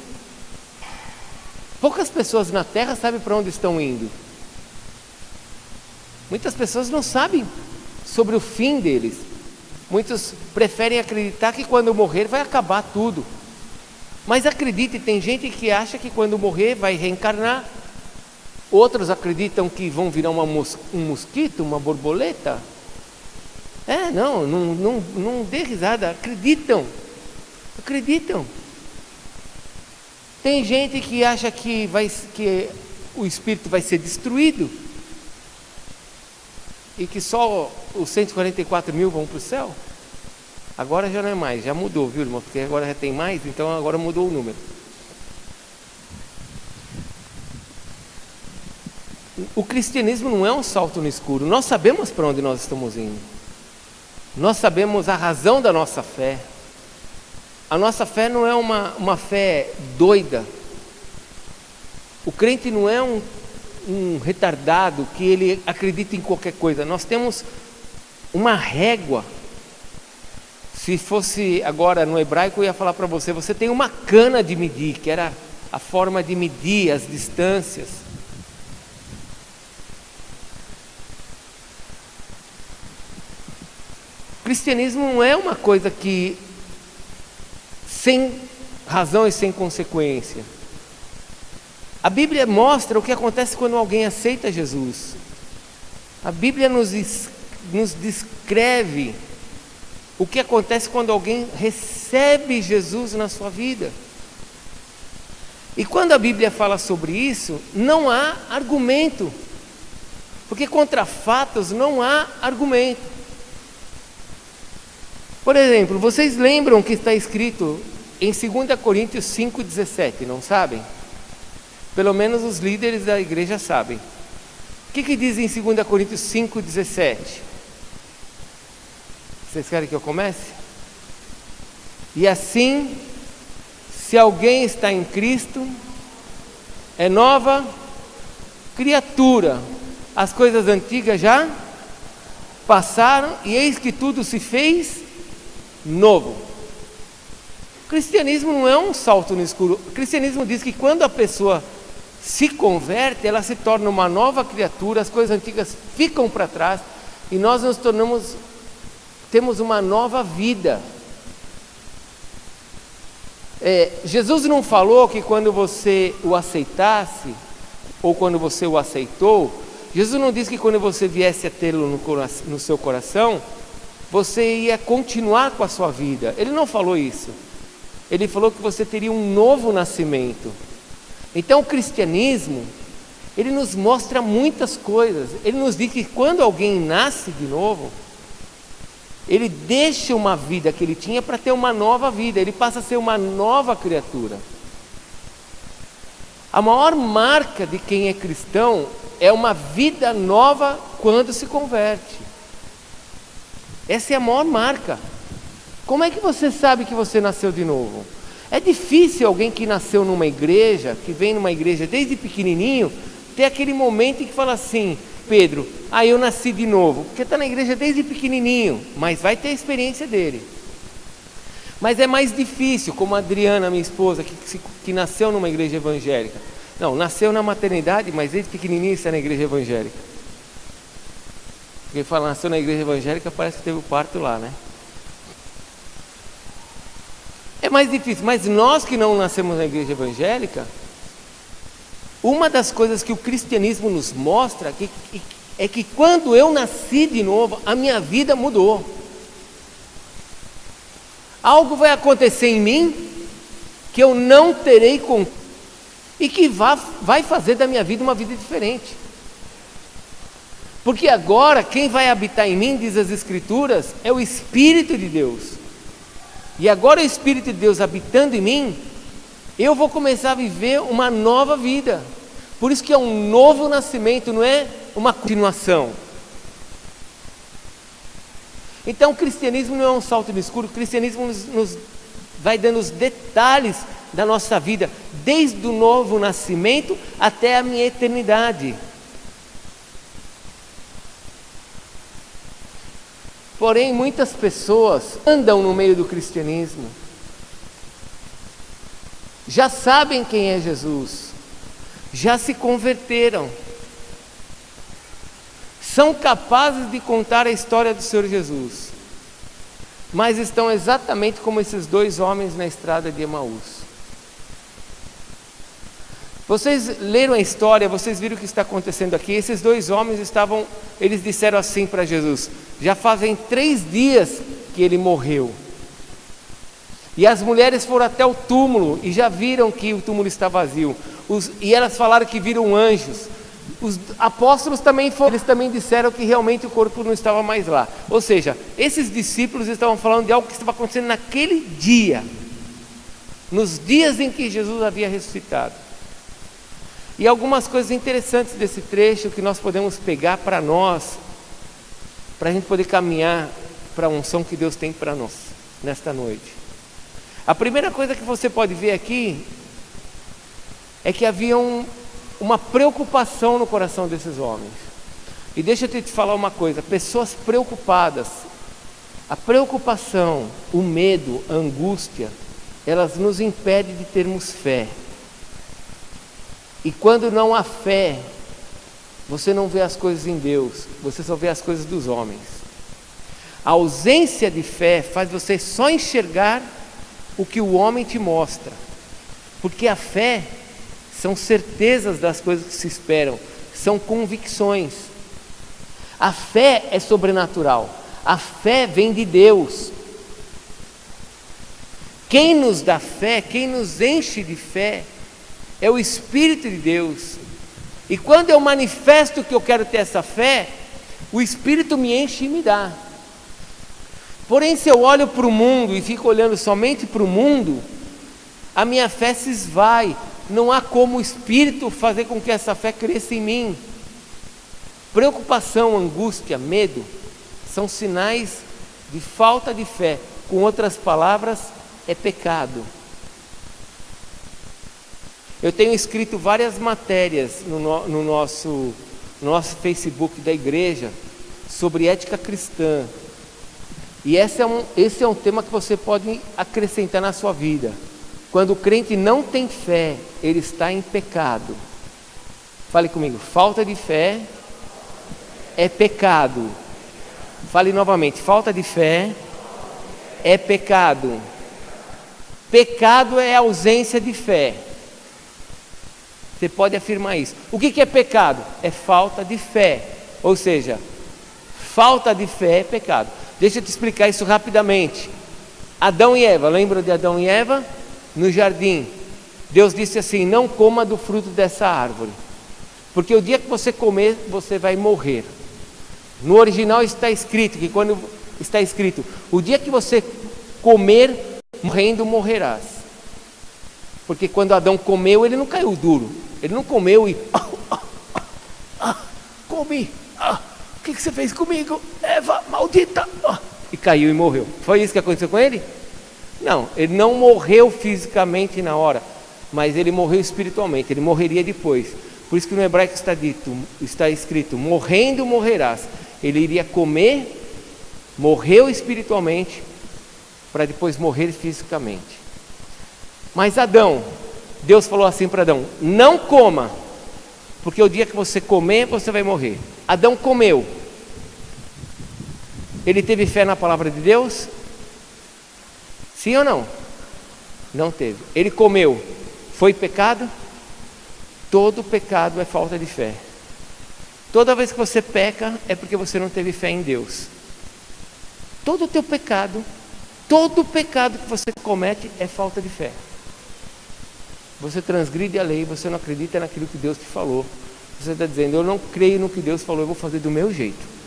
Poucas pessoas na terra sabem para onde estão indo. Muitas pessoas não sabem sobre o fim deles. Muitos preferem acreditar que quando morrer vai acabar tudo. Mas acredite, tem gente que acha que quando morrer vai reencarnar. Outros acreditam que vão virar um mosquito, uma borboleta. Não dê risada, acreditam. Tem gente que acha que o espírito vai ser destruído e que só os 144 mil vão para o céu. Agora já não é mais, já mudou, viu, irmão? Porque agora já tem mais, então agora mudou o número. O cristianismo não é um salto no escuro. Nós sabemos para onde nós estamos indo. Nós sabemos a razão da nossa fé. A nossa fé não é uma fé doida. O crente não é um retardado que ele acredita em qualquer coisa. Nós temos uma régua. Se fosse agora no hebraico, eu ia falar para você: você tem uma cana de medir, que era a forma de medir as distâncias. O cristianismo não é uma coisa que sem razão e sem consequência. A Bíblia mostra o que acontece quando alguém aceita Jesus. A Bíblia nos descreve o que acontece quando alguém recebe Jesus na sua vida. E quando a Bíblia fala sobre isso, não há argumento, porque contra fatos não há argumento. Por exemplo, vocês lembram que está escrito em 2 Coríntios 5,17, não sabem? Pelo menos os líderes da igreja sabem. O que diz em 2 Coríntios 5,17? Vocês querem que eu comece? E assim, se alguém está em Cristo, é nova criatura. As coisas antigas já passaram e eis que tudo se fez novo. O cristianismo não é um salto no escuro. O cristianismo diz que quando a pessoa se converte, ela se torna uma nova criatura, as coisas antigas ficam para trás e nós nos temos uma nova vida. Jesus não falou que quando você o aceitasse, ou quando você o aceitou, Jesus não disse que quando você viesse a tê-lo no seu coração, você ia continuar com a sua vida. Ele não falou isso. Ele falou que você teria um novo nascimento. Então o cristianismo, ele nos mostra muitas coisas. Ele nos diz que quando alguém nasce de novo, ele deixa uma vida que ele tinha para ter uma nova vida, ele passa a ser uma nova criatura. A maior marca de quem é cristão é uma vida nova quando se converte. Essa é a maior marca. Como é que você sabe que você nasceu de novo? É difícil alguém que nasceu numa igreja, que vem numa igreja desde pequenininho, ter aquele momento em que fala assim: Pedro, eu nasci de novo, porque está na igreja desde pequenininho, mas vai ter a experiência dele. Mas é mais difícil, como a Adriana, minha esposa, que nasceu numa igreja evangélica. Não, nasceu na maternidade, mas desde pequenininho está na igreja evangélica. Quem fala nasceu na igreja evangélica parece que teve o parto lá, né? É mais difícil, mas nós que não nascemos na igreja evangélica, uma das coisas que o cristianismo nos mostra é que quando eu nasci de novo, a minha vida mudou. Algo vai acontecer em mim que eu não terei controle e que vai fazer da minha vida uma vida diferente. Porque agora quem vai habitar em mim, diz as Escrituras, é o Espírito de Deus. E agora o Espírito de Deus habitando em mim, eu vou começar a viver uma nova vida. Por isso que é um novo nascimento, não é uma continuação. Então o cristianismo não é um salto no escuro, o cristianismo nos vai dando os detalhes da nossa vida, desde o novo nascimento até a minha eternidade. Porém, muitas pessoas andam no meio do cristianismo, já sabem quem é Jesus, já se converteram, são capazes de contar a história do Senhor Jesus, mas estão exatamente como esses dois homens na estrada de Emaús. Vocês leram a história, vocês viram o que está acontecendo aqui. Esses dois homens eles disseram assim para Jesus: já fazem 3 dias que ele morreu. E as mulheres foram até o túmulo e já viram que o túmulo está vazio. E elas falaram que viram anjos. Os apóstolos eles também disseram que realmente o corpo não estava mais lá. Ou seja, esses discípulos estavam falando de algo que estava acontecendo naquele dia, nos dias em que Jesus havia ressuscitado. E algumas coisas interessantes desse trecho que nós podemos pegar para nós, para a gente poder caminhar para a unção que Deus tem para nós nesta noite. A primeira coisa que você pode ver aqui é que havia uma preocupação no coração desses homens. E deixa eu te falar uma coisa: pessoas preocupadas, a preocupação, o medo, a angústia, elas nos impedem de termos fé. E quando não há fé, você não vê as coisas em Deus, você só vê as coisas dos homens. A ausência de fé faz você só enxergar o que o homem te mostra. Porque a fé são certezas das coisas que se esperam, são convicções. A fé é sobrenatural, a fé vem de Deus. Quem nos dá fé, quem nos enche de fé, é o Espírito de Deus. E quando eu manifesto que eu quero ter essa fé, o Espírito me enche e me dá. Porém, se eu olho para o mundo e fico olhando somente para o mundo, a minha fé se esvai. Não há como o Espírito fazer com que essa fé cresça em mim. Preocupação, angústia, medo são sinais de falta de fé. Com outras palavras, é pecado. Eu tenho escrito várias matérias no nosso Facebook da igreja sobre ética cristã. E esse é um tema que você pode acrescentar na sua vida. Quando o crente não tem fé, ele está em pecado. Fale comigo, falta de fé é pecado. Fale novamente, falta de fé é pecado. Pecado é ausência de fé. Você pode afirmar isso. O que é pecado? É falta de fé. Ou seja, falta de fé é pecado. Deixa eu te explicar isso rapidamente. Adão e Eva, lembra de Adão e Eva? No jardim, Deus disse assim: não coma do fruto dessa árvore, porque o dia que você comer, você vai morrer. No original está escrito que quando está escrito, o dia que você comer, morrendo morrerás. Porque quando Adão comeu, ele não caiu duro, ele não comeu e comi, o que você fez comigo, Eva, maldita, e caiu e morreu. Foi isso que aconteceu com ele? Não, ele não morreu fisicamente na hora, mas ele morreu espiritualmente, ele morreria depois. Por isso que no hebraico está escrito, morrendo morrerás. Ele iria comer, morreu espiritualmente, para depois morrer fisicamente. Mas Adão, Deus falou assim para Adão: não coma, porque o dia que você comer, você vai morrer. Adão comeu. Ele teve fé na palavra de Deus? Sim ou não? Não teve. Ele comeu. Foi pecado? Todo pecado é falta de fé. Toda vez que você peca, é porque você não teve fé em Deus. Todo o teu pecado, todo pecado que você comete é falta de fé. Você transgride a lei, você não acredita naquilo que Deus te falou. Você está dizendo: eu não creio no que Deus falou, eu vou fazer do meu jeito.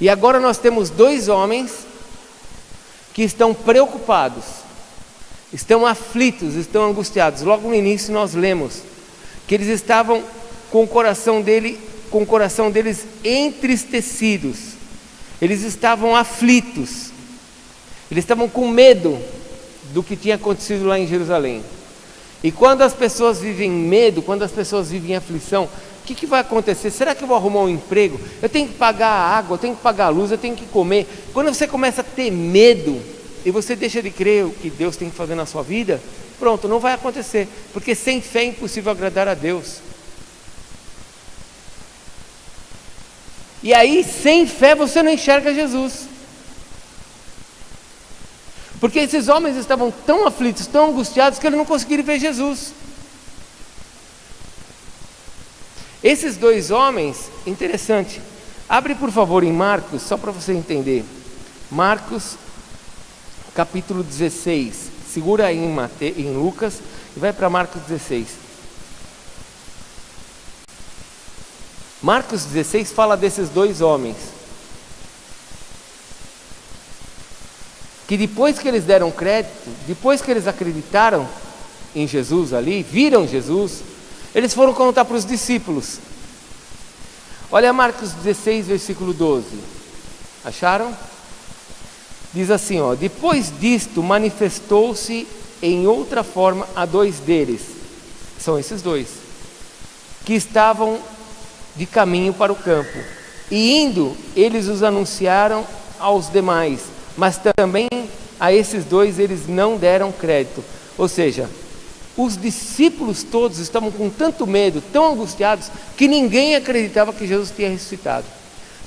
E agora nós temos dois homens que estão preocupados, estão aflitos, estão angustiados. Logo no início nós lemos que eles estavam com o coração deles entristecidos, eles estavam aflitos, eles estavam com medo do que tinha acontecido lá em Jerusalém. E quando as pessoas vivem medo, quando as pessoas vivem aflição, o que vai acontecer? Será que eu vou arrumar um emprego? Eu tenho que pagar a água, eu tenho que pagar a luz, eu tenho que comer. Quando você começa a ter medo e você deixa de crer o que Deus tem que fazer na sua vida, pronto, não vai acontecer, porque sem fé é impossível agradar a Deus. E aí, sem fé, você não enxerga Jesus. Porque esses homens estavam tão aflitos, tão angustiados, que eles não conseguiram ver Jesus. Esses dois homens, interessante, abre por favor em Marcos, só para você entender. Marcos, capítulo 16, segura aí em Lucas e vai para Marcos 16. Marcos 16 fala desses dois homens, que depois que eles deram crédito, depois que eles acreditaram em Jesus ali, viram Jesus, eles foram contar para os discípulos. Olha Marcos 16, versículo 12. Acharam? Diz assim, ó: depois disto manifestou-se em outra forma a dois deles, são esses dois, que estavam de caminho para o campo, e indo, eles os anunciaram aos demais, mas também a esses dois eles não deram crédito. Ou seja, os discípulos todos estavam com tanto medo, tão angustiados, que ninguém acreditava que Jesus tinha ressuscitado.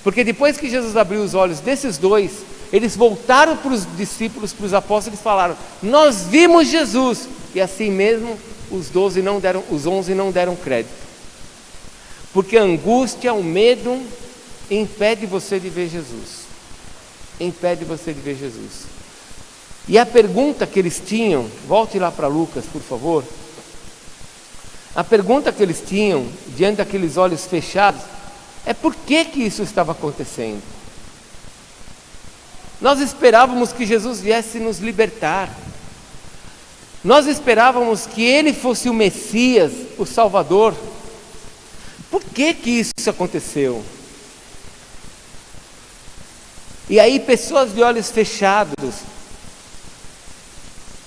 Porque depois que Jesus abriu os olhos desses dois, Eles voltaram para os discípulos, para os apóstolos e falaram: nós vimos Jesus. E assim mesmo os 11 não deram crédito. Porque a angústia, o medo impede você de ver Jesus. Impede você de ver Jesus. E a pergunta que eles tinham, volte lá para Lucas, por favor. A pergunta que eles tinham, diante daqueles olhos fechados, é por que isso estava acontecendo? Nós esperávamos que Jesus viesse nos libertar. Nós esperávamos que Ele fosse o Messias, o Salvador. Por que isso aconteceu? E aí pessoas de olhos fechados,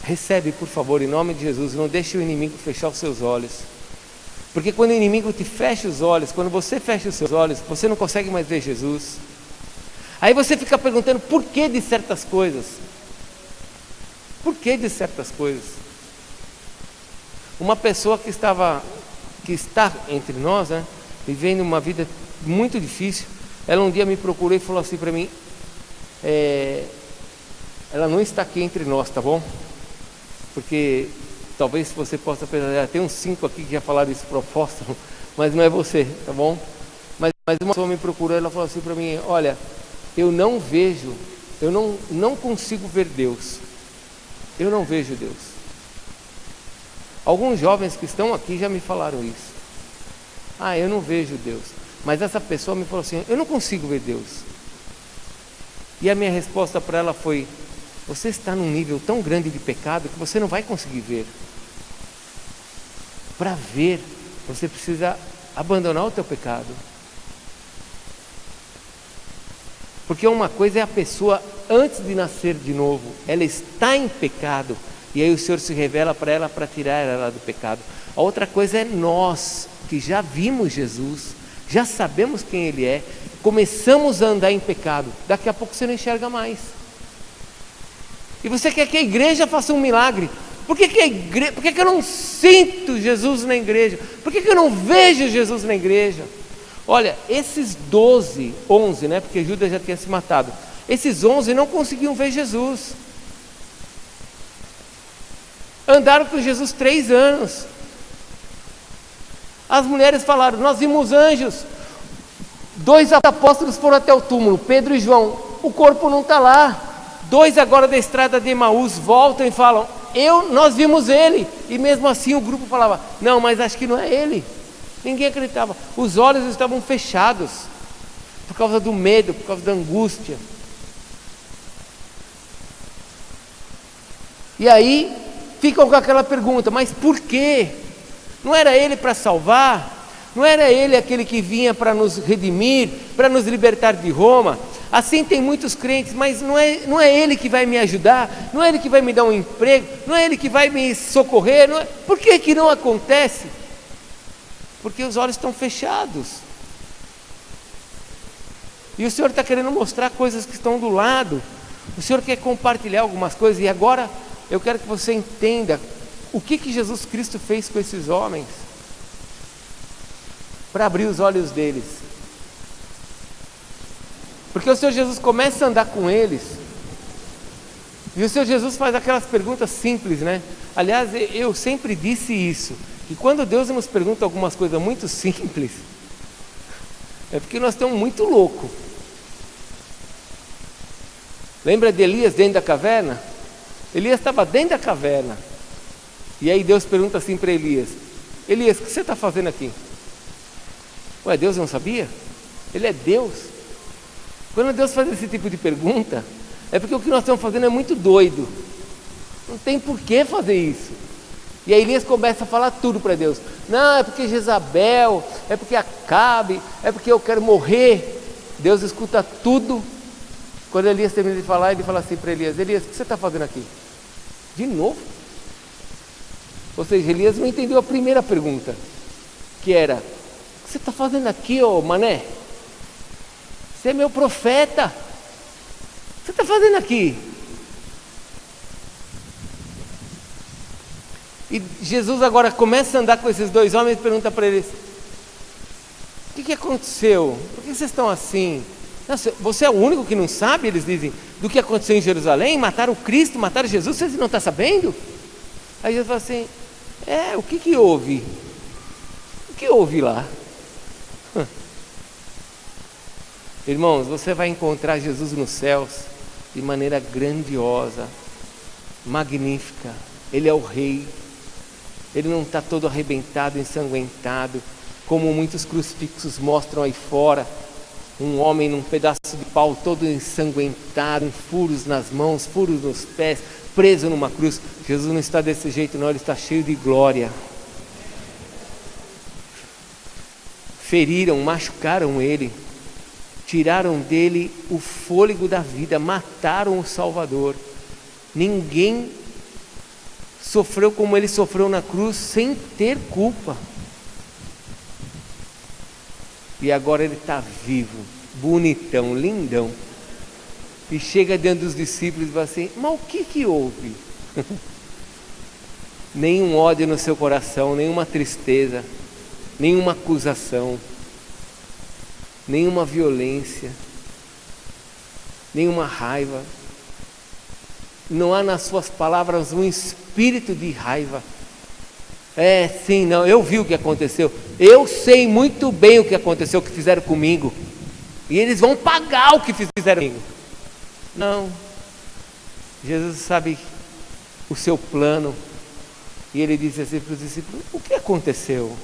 recebe por favor, em nome de Jesus, não deixe o inimigo fechar os seus olhos. Porque quando o inimigo te fecha os olhos, quando você fecha os seus olhos, você não consegue mais ver Jesus. Aí você fica perguntando por que de certas coisas. Por que de certas coisas? Uma pessoa que está entre nós, né, vivendo uma vida muito difícil, ela um dia me procurou e falou assim para mim, ela não está aqui entre nós, tá bom? Porque talvez você possa pensar, tem uns 5 aqui que já falaram isso pro apóstolo, mas não é você, tá bom? Mas uma pessoa me procurou, ela falou assim para mim, olha, eu não consigo ver Deus. Eu não vejo Deus. Alguns jovens que estão aqui já me falaram isso. Eu não vejo Deus. Mas essa pessoa me falou assim, eu não consigo ver Deus. E a minha resposta para ela foi, você está num nível tão grande de pecado que você não vai conseguir ver. Para ver, você precisa abandonar o teu pecado. Porque uma coisa é a pessoa, antes de nascer de novo, ela está em pecado, e aí o Senhor se revela para ela para tirar ela do pecado. A outra coisa é nós, que já vimos Jesus, já sabemos quem Ele é, começamos a andar em pecado, daqui a pouco você não enxerga mais. E você quer que a igreja faça um milagre. Por que eu não sinto Jesus na igreja? Por que eu não vejo Jesus na igreja? Olha, esses 11, né, porque Judas já tinha se matado, esses 11 não conseguiam ver Jesus. Andaram com Jesus 3 anos. As mulheres falaram, nós vimos anjos. 2 apóstolos foram até o túmulo, Pedro e João, o corpo não está lá. 2 agora da estrada de Emaús voltam e falam, nós vimos ele. E mesmo assim o grupo falava, não, mas acho que não é ele. Ninguém acreditava, os olhos estavam fechados, por causa do medo, por causa da angústia. E aí, ficam com aquela pergunta, mas por quê? Não era ele para salvar? Não era ele aquele que vinha para nos redimir, para nos libertar de Roma? Assim tem muitos crentes, mas não é ele que vai me ajudar, não é ele que vai me dar um emprego, não é ele que vai me socorrer, por que não acontece? Porque os olhos estão fechados. E o Senhor está querendo mostrar coisas que estão do lado. O Senhor quer compartilhar algumas coisas. E agora eu quero que você entenda o que Jesus Cristo fez com esses homens, para abrir os olhos deles. Porque o Senhor Jesus começa a andar com eles, e o Senhor Jesus faz aquelas perguntas simples, né? Aliás, eu sempre disse isso, que quando Deus nos pergunta algumas coisas muito simples, é porque nós estamos muito loucos. Lembra de Elias dentro da caverna? Elias estava dentro da caverna, e aí Deus pergunta assim para Elias, Elias, o que você está fazendo aqui? Ué, Deus não sabia? Ele é Deus. Quando Deus faz esse tipo de pergunta, é porque o que nós estamos fazendo é muito doido. Não tem por que fazer isso. E aí Elias começa a falar tudo para Deus. Não, é porque Jezabel, é porque Acabe, é porque eu quero morrer. Deus escuta tudo. Quando Elias termina de falar, ele fala assim para Elias, Elias, o que você está fazendo aqui? De novo? Ou seja, Elias não entendeu a primeira pergunta, que era, o que você está fazendo aqui, ô mané? Você é meu profeta. O que você está fazendo aqui? E Jesus agora começa a andar com esses 2 homens e pergunta para eles, o que aconteceu? Por que vocês estão assim? Nossa, você é o único que não sabe, eles dizem, do que aconteceu em Jerusalém? Mataram o Cristo, mataram Jesus, vocês não estão sabendo? Aí Jesus fala assim, o que houve? O que houve lá? Irmãos, você vai encontrar Jesus nos céus de maneira grandiosa, magnífica. Ele é o Rei. Ele não está todo arrebentado, ensanguentado, como muitos crucifixos mostram aí fora. Um homem num pedaço de pau todo ensanguentado, furos nas mãos, furos nos pés, preso numa cruz. Jesus não está desse jeito não, ele está cheio de glória. Feriram, machucaram ele, tiraram dele o fôlego da vida, mataram o Salvador. Ninguém sofreu como ele sofreu na cruz sem ter culpa. E agora ele está vivo, bonitão, lindão. E chega diante dos discípulos e fala assim, mas o que houve? Nenhum ódio no seu coração, nenhuma tristeza, nenhuma acusação, nenhuma violência, nenhuma raiva. Não há nas suas palavras um espírito de raiva. Sim, não, eu vi o que aconteceu. Eu sei muito bem o que aconteceu, o que fizeram comigo. E eles vão pagar o que fizeram comigo. Não. Jesus sabe o seu plano. E ele diz assim para os discípulos, o que aconteceu?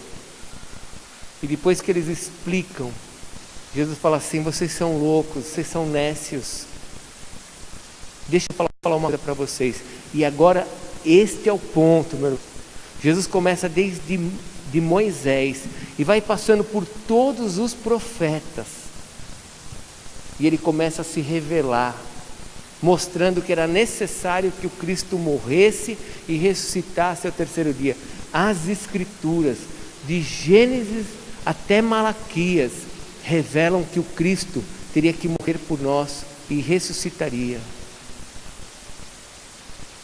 E depois que eles explicam, Jesus fala assim, vocês são loucos, vocês são nécios. Deixa eu falar uma coisa para vocês. E agora, este é o ponto, meu irmão. Jesus começa desde de Moisés e vai passando por todos os profetas. E ele começa a se revelar, mostrando que era necessário que o Cristo morresse e ressuscitasse ao terceiro dia. As Escrituras, de Gênesis até Malaquias, revelam que o Cristo teria que morrer por nós e ressuscitaria.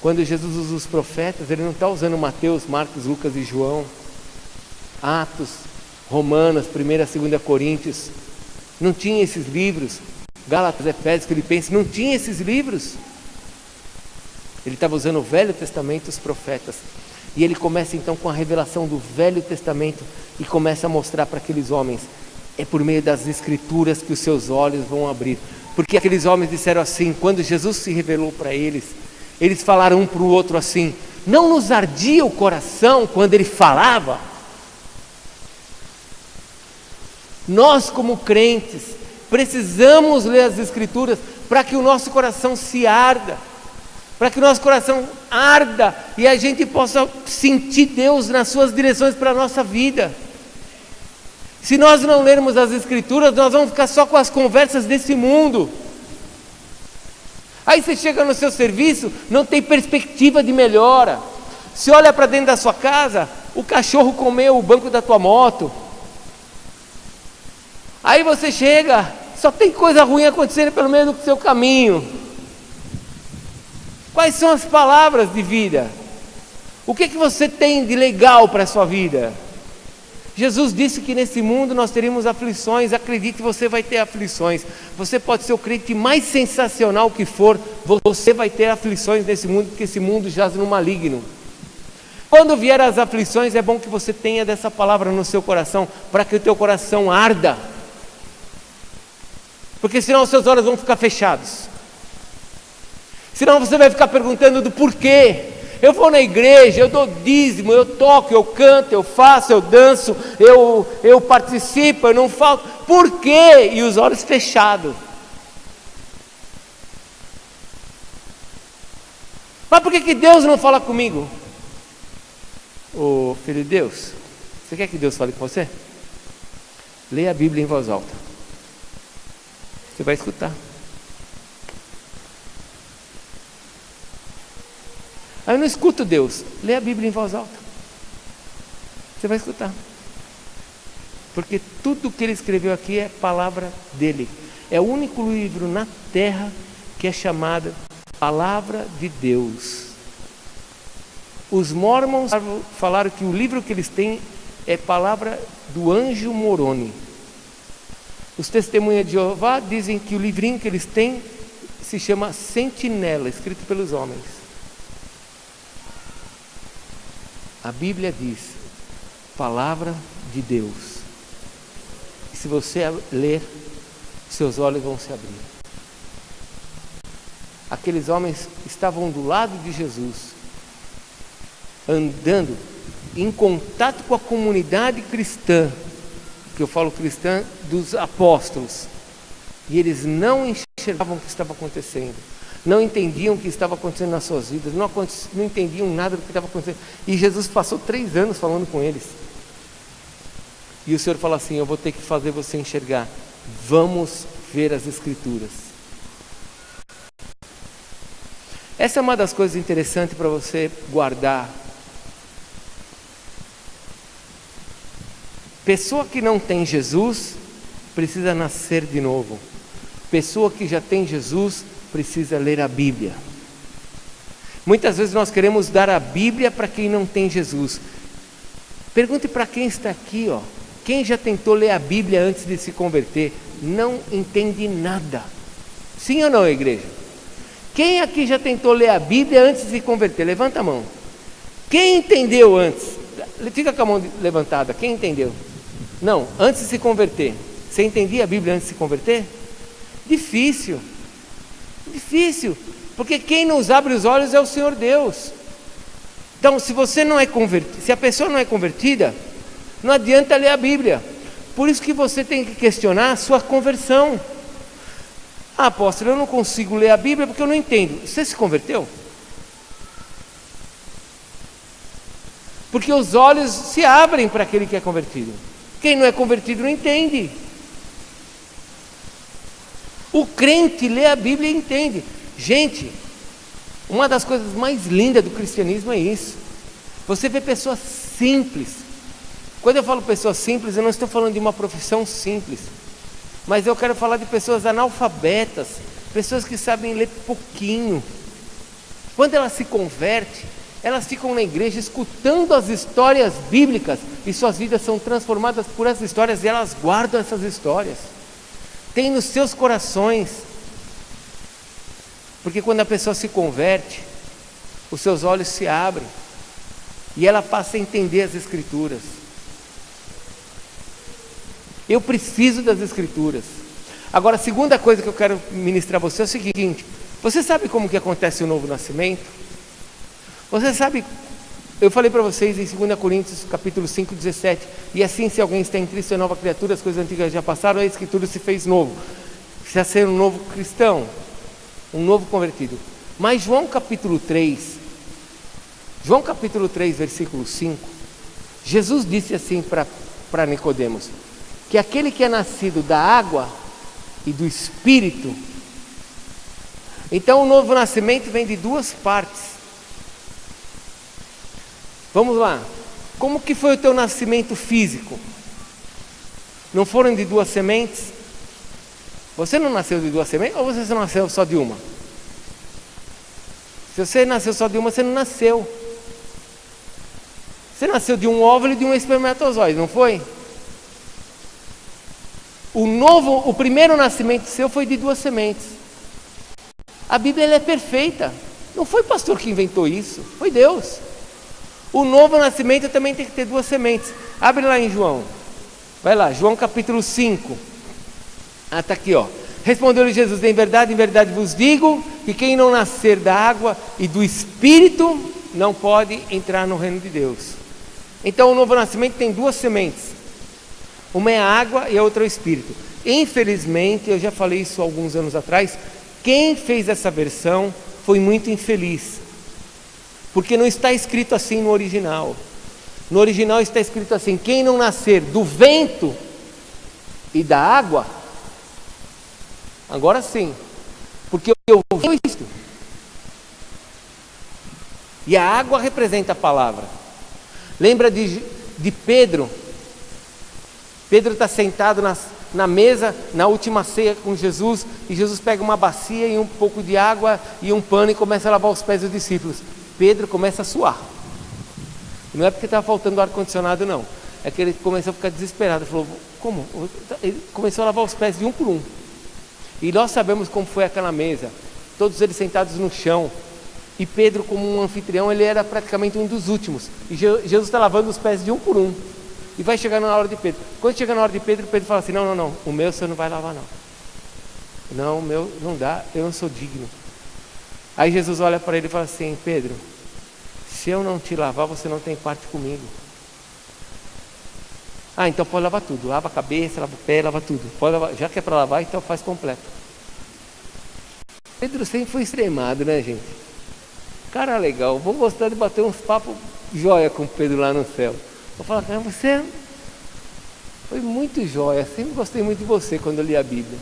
Quando Jesus usa os profetas, ele não está usando Mateus, Marcos, Lucas e João, Atos, Romanos, 1ª, 2ª Coríntios. Não tinha esses livros, Gálatas, Efésios, Filipenses, não tinha esses livros. Ele estava usando o Velho Testamento, os profetas. E ele começa então com a revelação do Velho Testamento e começa a mostrar para aqueles homens, é por meio das Escrituras que os seus olhos vão abrir. Porque aqueles homens disseram assim, quando Jesus se revelou para eles, eles falaram um para o outro assim, não nos ardia o coração quando ele falava? Nós como crentes, precisamos ler as Escrituras para que o nosso coração se arda, para que o nosso coração arda e a gente possa sentir Deus nas suas direções para a nossa vida. Se nós não lermos as Escrituras, nós vamos ficar só com as conversas desse mundo. Aí você chega no seu serviço, não tem perspectiva de melhora. Você olha para dentro da sua casa, o cachorro comeu o banco da tua moto. Aí você chega, só tem coisa ruim acontecendo pelo meio do seu caminho. Quais são as palavras de vida? O que você tem de legal para a sua vida? Jesus disse que nesse mundo nós teríamos aflições. Acredite, você vai ter aflições. Você pode ser o crente mais sensacional que for, você vai ter aflições nesse mundo, porque esse mundo jaz no maligno. Quando vier as aflições, é bom que você tenha dessa palavra no seu coração, para que o teu coração arda, porque senão os seus olhos vão ficar fechados. Senão você vai ficar perguntando do porquê. Eu vou na igreja, eu dou dízimo, eu toco, eu canto, eu faço, eu danço, eu participo, eu não falto. Por quê? E os olhos fechados. Mas por que Deus não fala comigo? Ô filho de Deus, você quer que Deus fale com você? Leia a Bíblia em voz alta. Você vai escutar. Eu não escuto Deus. Lê a Bíblia em voz alta. Você vai escutar. Porque tudo que ele escreveu aqui é palavra dele. É o único livro na terra que é chamado Palavra de Deus. Os mormons falaram que o livro que eles têm é palavra do anjo Moroni. Os Testemunhas de Jeová dizem que o livrinho que eles têm se chama Sentinela, escrito pelos homens. A Bíblia diz, palavra de Deus. E se você ler, seus olhos vão se abrir. Aqueles homens estavam do lado de Jesus, andando em contato com a comunidade cristã, que eu falo cristã, dos apóstolos, e eles não enxergavam o que estava acontecendo, não entendiam o que estava acontecendo nas suas vidas, não entendiam nada do que estava acontecendo, e Jesus passou 3 anos falando com eles, e o Senhor fala assim, eu vou ter que fazer você enxergar, vamos ver as Escrituras. Essa é uma das coisas interessantes para você guardar. Pessoa que não tem Jesus, precisa nascer de novo. Pessoa que já tem Jesus, precisa ler a Bíblia. Muitas vezes nós queremos dar a Bíblia para quem não tem Jesus. Pergunte para quem está aqui, ó. Quem já tentou ler a Bíblia antes de se converter? Não entende nada. Sim ou não, igreja? Quem aqui já tentou ler a Bíblia antes de se converter? Levanta a mão. Quem entendeu antes? Fica com a mão levantada. Quem entendeu? Não, antes de se converter. Você entendia a Bíblia antes de se converter? Difícil. Difícil. Porque quem nos abre os olhos é o Senhor Deus. Então, se você não é convertido, se a pessoa não é convertida, não adianta ler a Bíblia. Por isso que você tem que questionar a sua conversão. Ah, apóstolo, eu não consigo ler a Bíblia porque eu não entendo. Você se converteu? Porque os olhos se abrem para aquele que é convertido. Quem não é convertido não entende. O crente lê a Bíblia e entende. Gente, uma das coisas mais lindas do cristianismo é isso. Você vê pessoas simples. Quando eu falo pessoas simples, eu não estou falando de uma profissão simples. Mas eu quero falar de pessoas analfabetas, pessoas que sabem ler pouquinho. Quando elas se convertem, elas ficam na igreja escutando as histórias bíblicas e suas vidas são transformadas por essas histórias e elas guardam essas histórias. Tem nos seus corações. Porque quando a pessoa se converte, os seus olhos se abrem e ela passa a entender as Escrituras. Eu preciso das Escrituras. Agora, a segunda coisa que eu quero ministrar a você é o seguinte: você sabe como que acontece o novo nascimento? Você sabe, eu falei para vocês em 2 Coríntios capítulo 5, 17, e assim, se alguém está em Cristo é nova criatura, as coisas antigas já passaram, a Escritura se fez novo. Precisa ser um novo cristão, um novo convertido. Mas João capítulo 3, versículo 5, Jesus disse assim para Nicodemos, que aquele que é nascido da água e do Espírito, então o novo nascimento vem de duas partes. Vamos lá, como que foi o teu nascimento físico? Não foram de duas sementes? Você não nasceu de duas sementes ou você nasceu só de uma? Se você nasceu só de uma, você não nasceu. Você nasceu de um óvulo e de um espermatozoide, não foi? O primeiro nascimento seu foi de duas sementes. A Bíblia ela é perfeita. Não foi o pastor que inventou isso, foi Deus. O novo nascimento também tem que ter duas sementes. Abre lá em João. Vai lá, João capítulo 5. Ah, está aqui, ó. Respondeu-lhe Jesus: em verdade vos digo que quem não nascer da água e do Espírito não pode entrar no reino de Deus. Então o novo nascimento tem duas sementes. Uma é a água e a outra é o Espírito. Infelizmente, eu já falei isso há alguns anos atrás, quem fez essa versão foi muito infeliz. Porque não está escrito assim no original. No original está escrito assim: quem não nascer do vento e da água, agora sim, porque eu vi isto. E a água representa a palavra. Lembra de Pedro? Pedro está sentado na mesa, na última ceia com Jesus, e Jesus pega uma bacia e um pouco de água e um pano e começa a lavar os pés dos discípulos. Pedro começa a suar. Não é porque estava faltando ar-condicionado, não. é que ele começou a ficar desesperado. Ele falou, como? Ele começou a lavar os pés de um por um. E nós sabemos como foi aquela mesa. Todos eles sentados no chão. E Pedro, como um anfitrião, ele era praticamente um dos últimos. E Jesus está lavando os pés de um por um. E vai chegar na hora de Pedro. Quando chega na hora de Pedro, Pedro fala assim, não, o meu você não vai lavar não. Não, o meu não dá, eu não sou digno. Aí Jesus olha para ele e fala assim, Pedro, se eu não te lavar, você não tem parte comigo. Ah, então pode lavar tudo. Lava a cabeça, lava o pé, lava tudo. Pode lavar. Já que é para lavar, então faz completo. Pedro sempre foi extremado, né, gente? Cara legal, vou gostar de bater uns papos joia com o Pedro lá no céu. Vou falar, cara, você foi muito joia, sempre gostei muito de você quando eu li a Bíblia.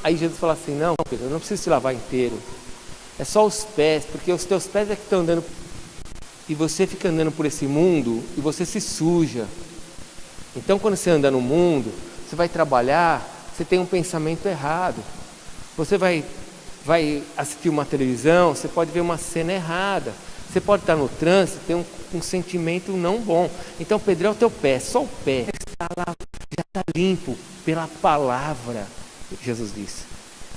Aí Jesus fala assim, não, Pedro, eu não preciso te lavar inteiro. É só os pés, porque os teus pés é que estão andando. E você fica andando por esse mundo e você se suja. Então quando você anda no mundo, você vai trabalhar, você tem um pensamento errado. Você vai assistir uma televisão, você pode ver uma cena errada. Você pode estar no trânsito, ter um sentimento não bom. Então Pedro é o teu pé, só o pé já está limpo pela palavra, Jesus disse.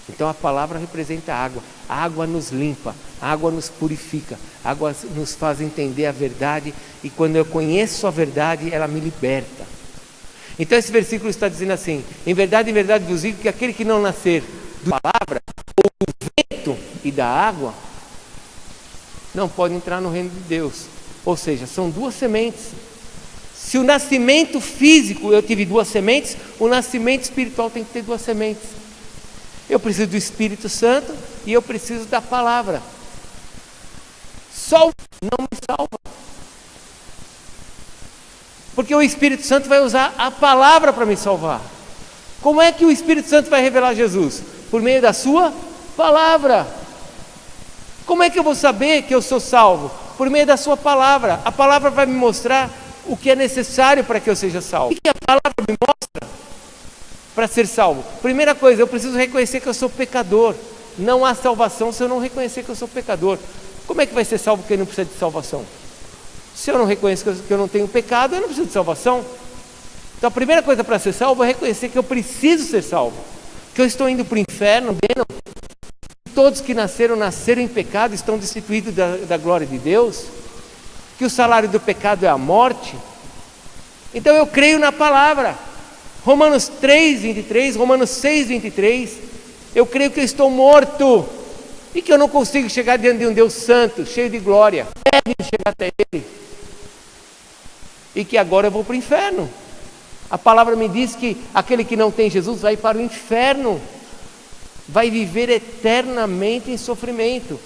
Então a palavra representa a água nos limpa, a água nos purifica, a água nos faz entender a verdade, e quando eu conheço a verdade, ela me liberta. Então esse versículo está dizendo assim, em verdade vos digo que aquele que não nascer da palavra, ou do vento e da água, não pode entrar no reino de Deus. Ou seja, são duas sementes. Se o nascimento físico eu tive duas sementes, o nascimento espiritual tem que ter duas sementes. Eu preciso do Espírito Santo e eu preciso da palavra. Só não me salva. Porque o Espírito Santo vai usar a palavra para me salvar. Como é que o Espírito Santo vai revelar Jesus? Por meio da sua palavra. Como é que eu vou saber que eu sou salvo? Por meio da sua palavra. A palavra vai me mostrar o que é necessário para que eu seja salvo. O que a palavra me mostra para ser salvo? Primeira coisa, eu preciso reconhecer que eu sou pecador. Não há salvação se eu não reconhecer que eu sou pecador. Como é que vai ser salvo quem não precisa de salvação? Se eu não reconheço que eu não tenho pecado, eu não preciso de salvação. Então a primeira coisa para ser salvo é reconhecer que eu preciso ser salvo. Que eu estou indo para o inferno, todos que nasceram em pecado, estão destituídos da glória de Deus, que o salário do pecado é a morte. Então eu creio na palavra. Romanos 3:23, Romanos 6:23, eu creio que eu estou morto e que eu não consigo chegar diante de um Deus santo, cheio de glória, deve chegar até Ele, e que agora eu vou para o inferno. A palavra me diz que aquele que não tem Jesus vai para o inferno, vai viver eternamente em sofrimento.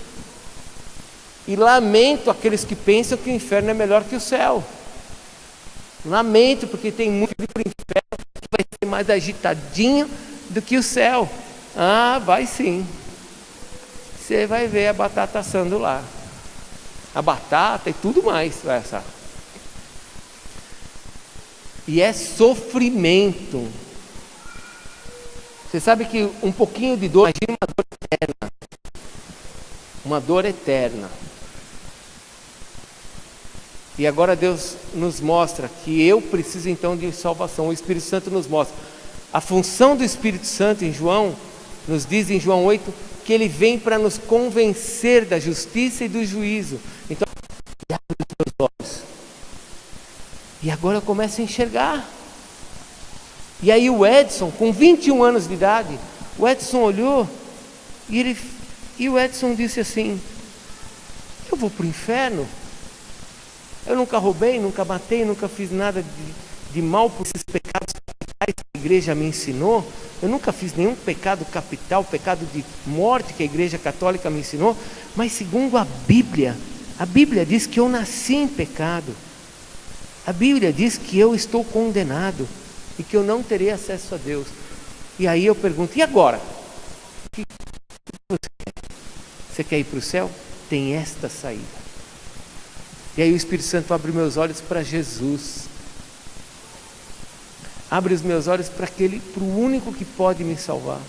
E lamento aqueles que pensam que o inferno é melhor que o céu. Lamento, porque tem muito de ir para o inferno que vai ser mais agitadinho do que o céu. Ah, vai sim. Você vai ver a batata assando lá. A batata e tudo mais vai assar. E é sofrimento. Você sabe que um pouquinho de dor, imagina uma dor eterna. Uma dor eterna. E agora Deus nos mostra que eu preciso então de salvação. O Espírito Santo nos mostra. A função do Espírito Santo em João, nos diz em João 8, que ele vem para nos convencer da justiça e do juízo. Então, abre os meus olhos. E agora eu começo a enxergar. E aí o Edson, com 21 anos de idade, o Edson olhou e o Edson disse assim: eu vou para o inferno? Eu nunca roubei, nunca matei, nunca fiz nada de mal por esses pecados capitais que a igreja me ensinou. Eu nunca fiz nenhum pecado capital, pecado de morte que a igreja católica me ensinou. Mas segundo a Bíblia diz que eu nasci em pecado. A Bíblia diz que eu estou condenado e que eu não terei acesso a Deus. E aí eu pergunto, e agora? O que você quer? Você quer ir para o céu? Tem esta saída. E aí o Espírito Santo abre meus olhos para Jesus. Abre os meus olhos para o único que pode me salvar.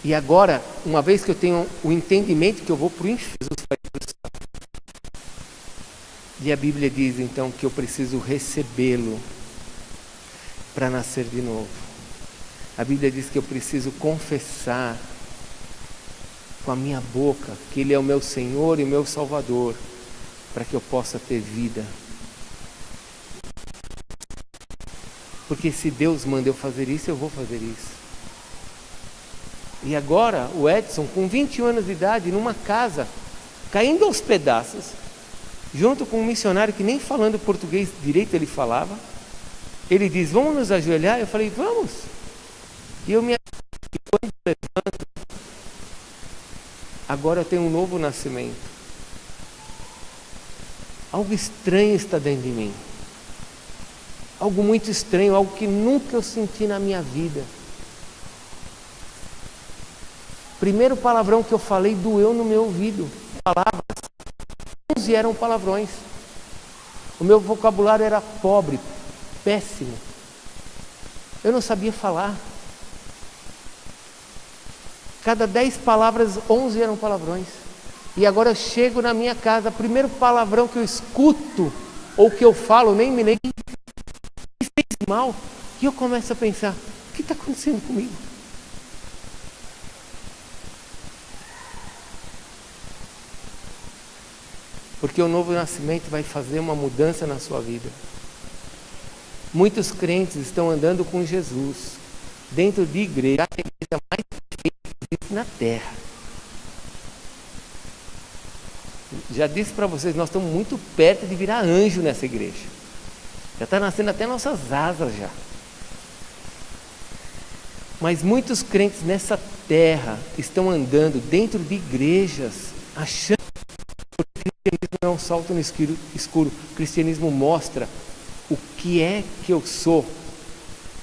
E agora, uma vez que eu tenho o entendimento que eu vou para o inferno, Jesus vai para o céu. E a Bíblia diz então que eu preciso recebê-lo para nascer de novo. A Bíblia diz que eu preciso confessar com a minha boca que Ele é o meu Senhor e o meu Salvador, para que eu possa ter vida. Porque se Deus manda eu fazer isso, eu vou fazer isso. E agora o Edson, com 21 anos de idade, numa casa, caindo aos pedaços, junto com um missionário que nem falando português direito ele falava, ele diz, vamos nos ajoelhar? Eu falei, vamos. E eu me ajoelhei, quando levanto, agora eu tenho um novo nascimento. Algo estranho está dentro de mim. Algo muito estranho, algo que nunca eu senti na minha vida. Primeiro palavrão que eu falei doeu no meu ouvido. Palavras, 11 eram palavrões. O meu vocabulário era pobre, péssimo. Eu não sabia falar. Cada 10 palavras, 11 eram palavrões. E agora eu chego na minha casa, primeiro palavrão que eu escuto, ou que eu falo, nem me lembro, me fez mal. E eu começo a pensar, o que está acontecendo comigo? Porque o novo nascimento vai fazer uma mudança na sua vida. Muitos crentes estão andando com Jesus, dentro de igreja, a igreja mais perfeita que existe na terra. Já disse para vocês, nós estamos muito perto de virar anjo nessa igreja. Já está nascendo até nossas asas já. Mas muitos crentes nessa terra estão andando dentro de igrejas, achando que o cristianismo é um salto no escuro. O cristianismo mostra o que é que eu sou.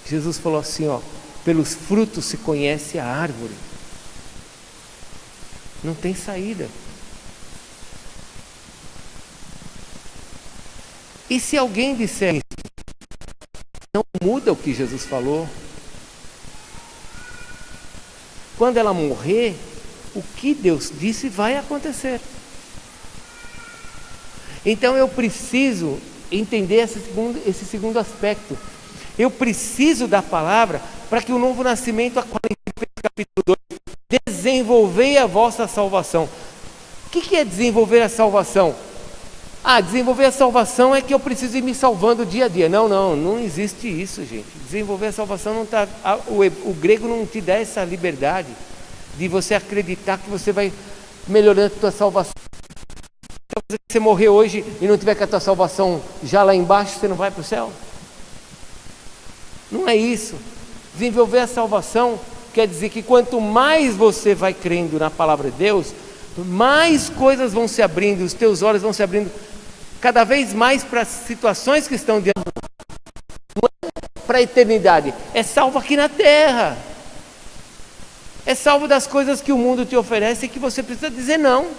Jesus falou assim, ó, pelos frutos se conhece a árvore. Não tem saída. E se alguém disser isso, não muda o que Jesus falou. Quando ela morrer, o que Deus disse vai acontecer. Então eu preciso entender esse segundo aspecto. Eu preciso da palavra para que o novo nascimento, a capítulo 2, desenvolver a vossa salvação. O que é desenvolver a salvação? Desenvolver a salvação é que eu preciso ir me salvando dia a dia. Não existe isso, gente. Desenvolver a salvação não está. O grego não te dá essa liberdade de você acreditar que você vai melhorando a tua salvação. Se você morrer hoje e não tiver com a tua salvação já lá embaixo, você não vai para o céu? Não é isso. Desenvolver a salvação quer dizer que quanto mais você vai crendo na palavra de Deus, mais coisas vão se abrindo, os teus olhos vão se abrindo cada vez mais para as situações que estão diante, não é para a eternidade, é salvo aqui na terra, é salvo das coisas que o mundo te oferece e que você precisa dizer não,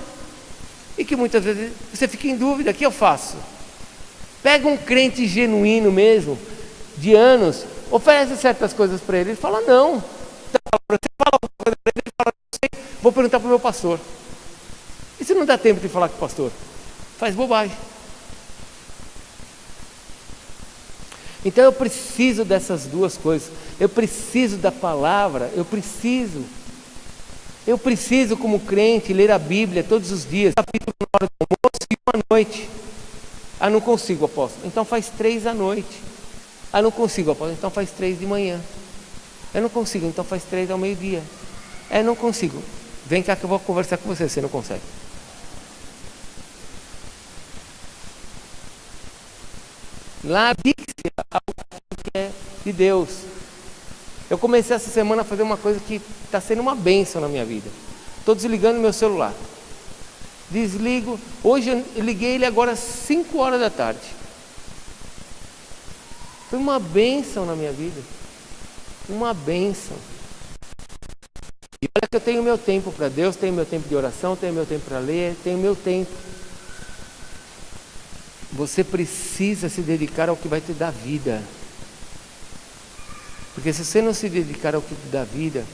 e que muitas vezes você fica em dúvida, o que eu faço? Pega um crente genuíno mesmo, de anos, oferece certas coisas para ele fala não, você fala alguma coisa para ele fala, não sei, vou perguntar para o meu pastor. E se não dá tempo de falar com o pastor? Faz bobagem. Então eu preciso dessas duas coisas. Eu preciso da palavra, eu preciso como crente ler a Bíblia todos os dias, capítulo na hora do almoço e uma noite. Não consigo, apóstolo. Então faz 3 à noite. Não consigo, apóstolo. Então faz 3 de manhã. Eu não consigo, então faz 3 ao meio-dia. Não consigo. Vem cá que eu vou conversar com você não consegue. Lá diz que é de Deus. Eu comecei essa semana a fazer uma coisa que está sendo uma bênção na minha vida. Estou desligando meu celular. Desligo. Hoje eu liguei ele agora às 5 horas da tarde. Foi uma bênção na minha vida. Uma bênção. E olha que eu tenho meu tempo para Deus, tenho meu tempo de oração, tenho meu tempo para ler, tenho meu tempo. Você precisa se dedicar ao que vai te dar vida. Porque se você não se dedicar ao que te dá vida,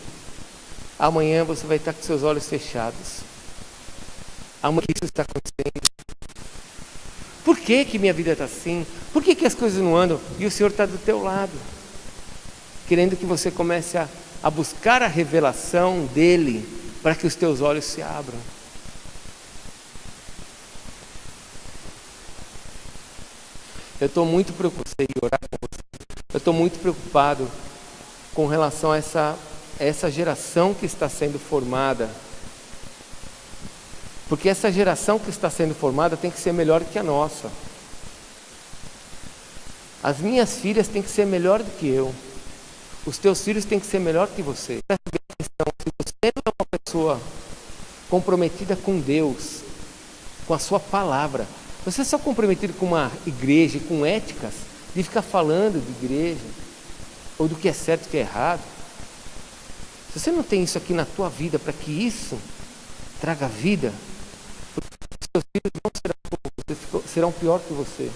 amanhã você vai estar com seus olhos fechados. Amanhã isso está acontecendo. Por que que minha vida está assim? Por que que as coisas não andam? E o Senhor está do teu lado, querendo que você comece a buscar a revelação dEle, para que os teus olhos se abram. Eu estou muito preocupado em orar com você. Eu estou muito preocupado com relação a essa geração que está sendo formada. Porque essa geração que está sendo formada tem que ser melhor que a nossa. As minhas filhas têm que ser melhor do que eu. Os teus filhos têm que ser melhor que você. Presta bem atenção, se você não é uma pessoa comprometida com Deus, com a sua palavra, você é só comprometido com uma igreja, com éticas, de ficar falando de igreja, ou do que é certo e o que é errado. Se você não tem isso aqui na tua vida, para que isso traga vida, os seus filhos não serão como você, serão pior que você.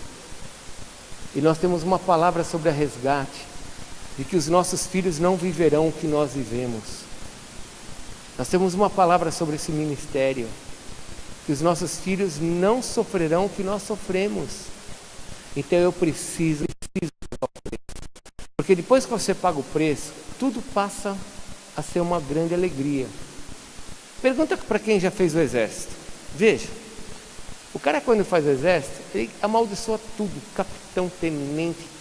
E nós temos uma palavra sobre a resgate, de que os nossos filhos não viverão o que nós vivemos. Nós temos uma palavra sobre esse ministério, que os nossos filhos não sofrerão o que nós sofremos. Então eu preciso pagar o preço. Porque depois que você paga o preço, tudo passa a ser uma grande alegria. Pergunta para quem já fez o exército. Veja, o cara quando faz o exército, ele amaldiçoa tudo, capitão, tenente.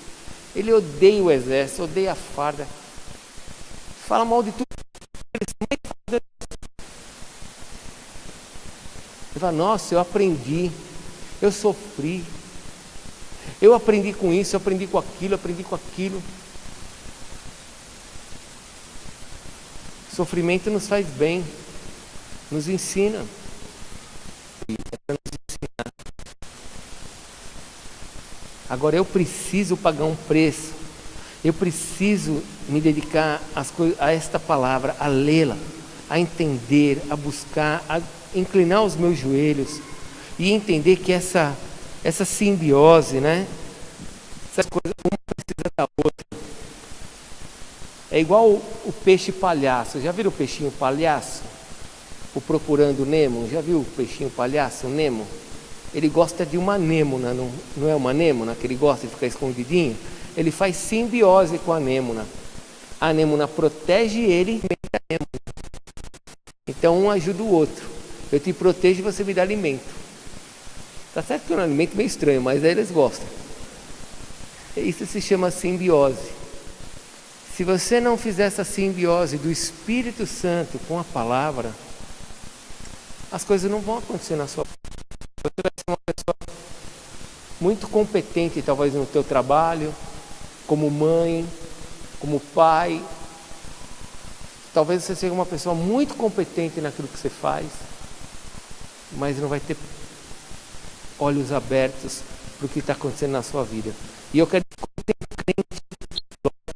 Ele odeia o exército, odeia a farda. Fala mal de tudo. Ele fala, nossa, eu aprendi, eu sofri, eu aprendi com isso, eu aprendi com aquilo, aprendi com aquilo. Sofrimento nos faz bem, nos ensina. Agora eu preciso pagar um preço, eu preciso me dedicar a esta palavra, a lê-la, a entender, a buscar, a inclinar os meus joelhos e entender que essa simbiose, né? Essas coisas, uma precisa da outra. É igual o peixe palhaço. Já viram o peixinho palhaço? O Procurando Nemo. Já viu o peixinho palhaço, o Nemo? Ele gosta de uma anêmona, não é uma anêmona que ele gosta de ficar escondidinho? Ele faz simbiose com a anêmona. A anêmona protege ele e alimenta a anêmona. Então um ajuda o outro. Eu te protejo e você me dá alimento. Tá certo que é um alimento meio estranho, mas aí eles gostam. Isso se chama simbiose. Se você não fizer essa simbiose do Espírito Santo com a palavra, as coisas não vão acontecer na sua vida. Você vai ser uma pessoa muito competente, talvez no teu trabalho, como mãe, como pai. Talvez você seja uma pessoa muito competente naquilo que você faz, mas não vai ter olhos abertos para o que está acontecendo na sua vida. E eu quero dizer que tem crente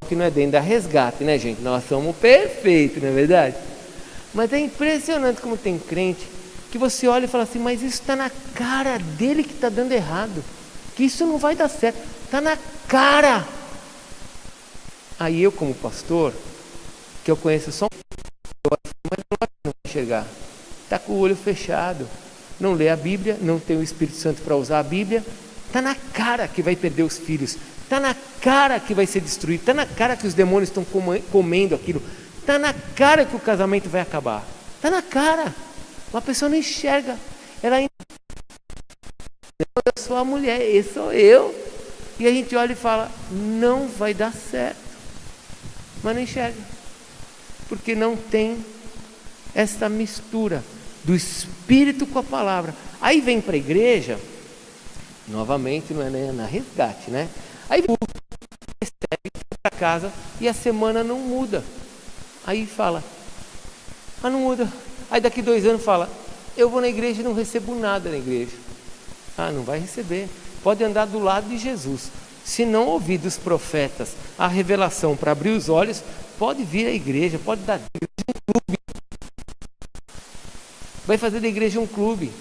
que não é dentro da resgate, né, gente? Nós somos perfeitos, não é verdade? Mas é impressionante como tem crente que você olha e fala assim, mas isso está na cara dele que está dando errado, que isso não vai dar certo, está na cara. Aí eu, como pastor, que eu conheço só mas não vai enxergar, está com o olho fechado, não lê a Bíblia, não tem o Espírito Santo para usar a Bíblia, está na cara que vai perder os filhos, está na cara que vai ser destruído, está na cara que os demônios estão comendo aquilo, está na cara que o casamento vai acabar, está na cara. Uma pessoa não enxerga, ela ainda... Eu sou a mulher, esse sou eu, e a gente olha e fala, não vai dar certo, mas não enxerga, porque não tem essa mistura do Espírito com a palavra. Aí vem para a igreja, novamente não é na resgate, né? Aí recebe para casa e a semana não muda. Aí fala, não muda. Aí daqui 2 anos fala, eu vou na igreja e não recebo nada na igreja. Não vai receber. Pode andar do lado de Jesus. Se não ouvir dos profetas a revelação para abrir os olhos, pode vir à igreja, pode dar um clube. Vai fazer da igreja um clube.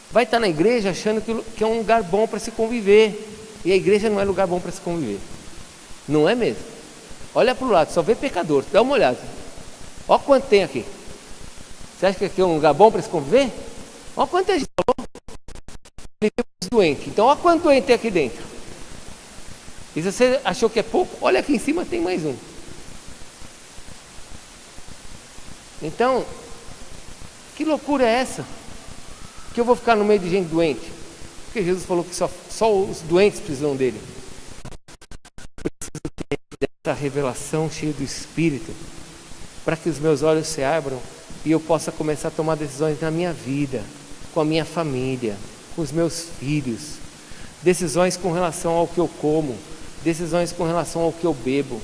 Vai estar na igreja achando que é um lugar bom para se conviver. E a igreja não é lugar bom para se conviver. Não é mesmo? Olha para o lado, só vê pecador. Dá uma olhada. Olha quanto tem aqui. Você acha que aqui é um lugar bom para se conviver? Olha quanto a gente falou. doente. Então, olha quanto doente tem aqui dentro. E se você achou que é pouco, olha aqui em cima tem mais um. Então, que loucura é essa? Que eu vou ficar no meio de gente doente? Porque Jesus falou que só os doentes precisam dele. Preciso ter essa revelação cheia do Espírito, para que os meus olhos se abram e eu possa começar a tomar decisões na minha vida, com a minha família, com os meus filhos. Decisões com relação ao que eu como, decisões com relação ao que eu bebo,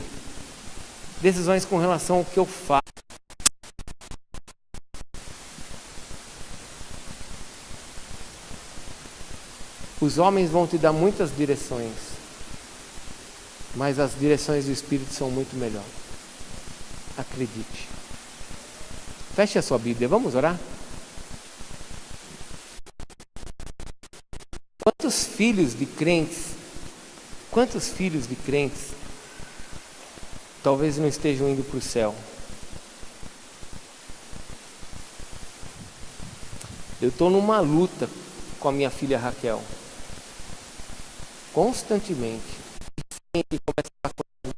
decisões com relação ao que eu faço. Os homens vão te dar muitas direções, mas as direções do Espírito são muito melhor. Acredite. Feche a sua Bíblia, vamos orar? Quantos filhos de crentes talvez não estejam indo para o céu? Eu estou numa luta com a minha filha Raquel. Constantemente. Sempre começo a falar com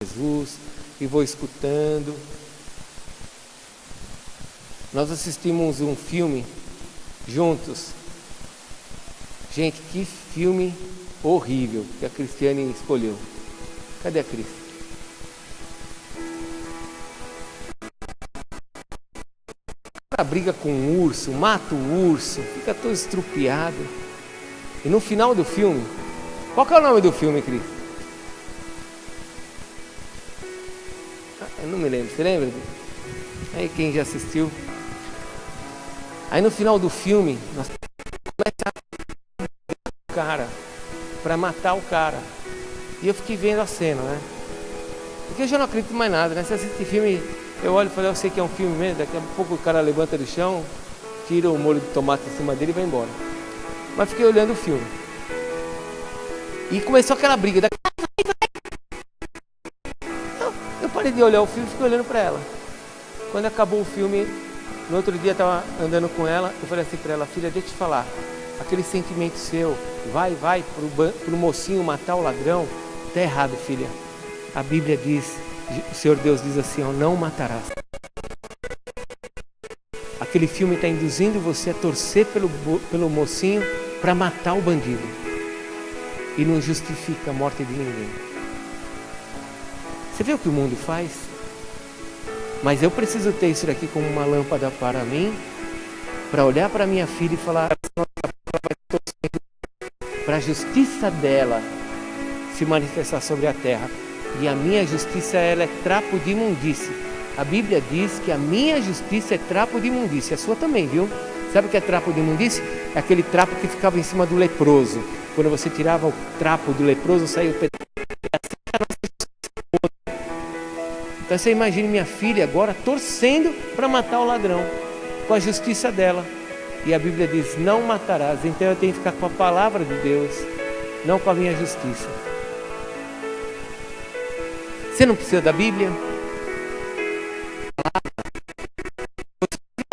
Jesus e vou escutando. Nós assistimos um filme juntos. Gente, que filme horrível que a Cristiane escolheu. Cadê a Cris? Ela briga com um urso, mata o urso, fica todo estrupiado. E no final do filme, qual que é o nome do filme, Cris? Eu não me lembro, você lembra? Aí quem já assistiu. Aí no final do filme, nós começamos o cara para matar o cara. E eu fiquei vendo a cena, né? Porque eu já não acredito mais nada, né? Você assiste filme, eu olho e falo, eu sei que é um filme mesmo, daqui a pouco o cara levanta do chão, tira o molho de tomate em cima dele e vai embora. Mas fiquei olhando o filme. E começou aquela briga. Eu parei de olhar o filme e fiquei olhando para ela. Quando acabou o filme, no outro dia eu estava andando com ela, eu falei assim para ela, filha, deixa eu te falar, aquele sentimento seu, vai pro mocinho matar o ladrão, tá errado, filha. A Bíblia diz, o Senhor Deus diz assim, ó, não matarás. Aquele filme está induzindo você a torcer pelo mocinho para matar o bandido. E não justifica a morte de ninguém. Você vê o que o mundo faz? Mas eu preciso ter isso aqui como uma lâmpada para mim, para olhar para minha filha e falar, para a justiça dela se manifestar sobre a terra. E a minha justiça, ela é trapo de imundície. A Bíblia diz que a minha justiça é trapo de imundície. A sua também, viu? Sabe o que é trapo de imundície? É aquele trapo que ficava em cima do leproso. Quando você tirava o trapo do leproso, saía o pedaço. Então você imagine minha filha agora torcendo para matar o ladrão, com a justiça dela. E a Bíblia diz, não matarás. Então eu tenho que ficar com a palavra de Deus, não com a minha justiça. Você não precisa da Bíblia?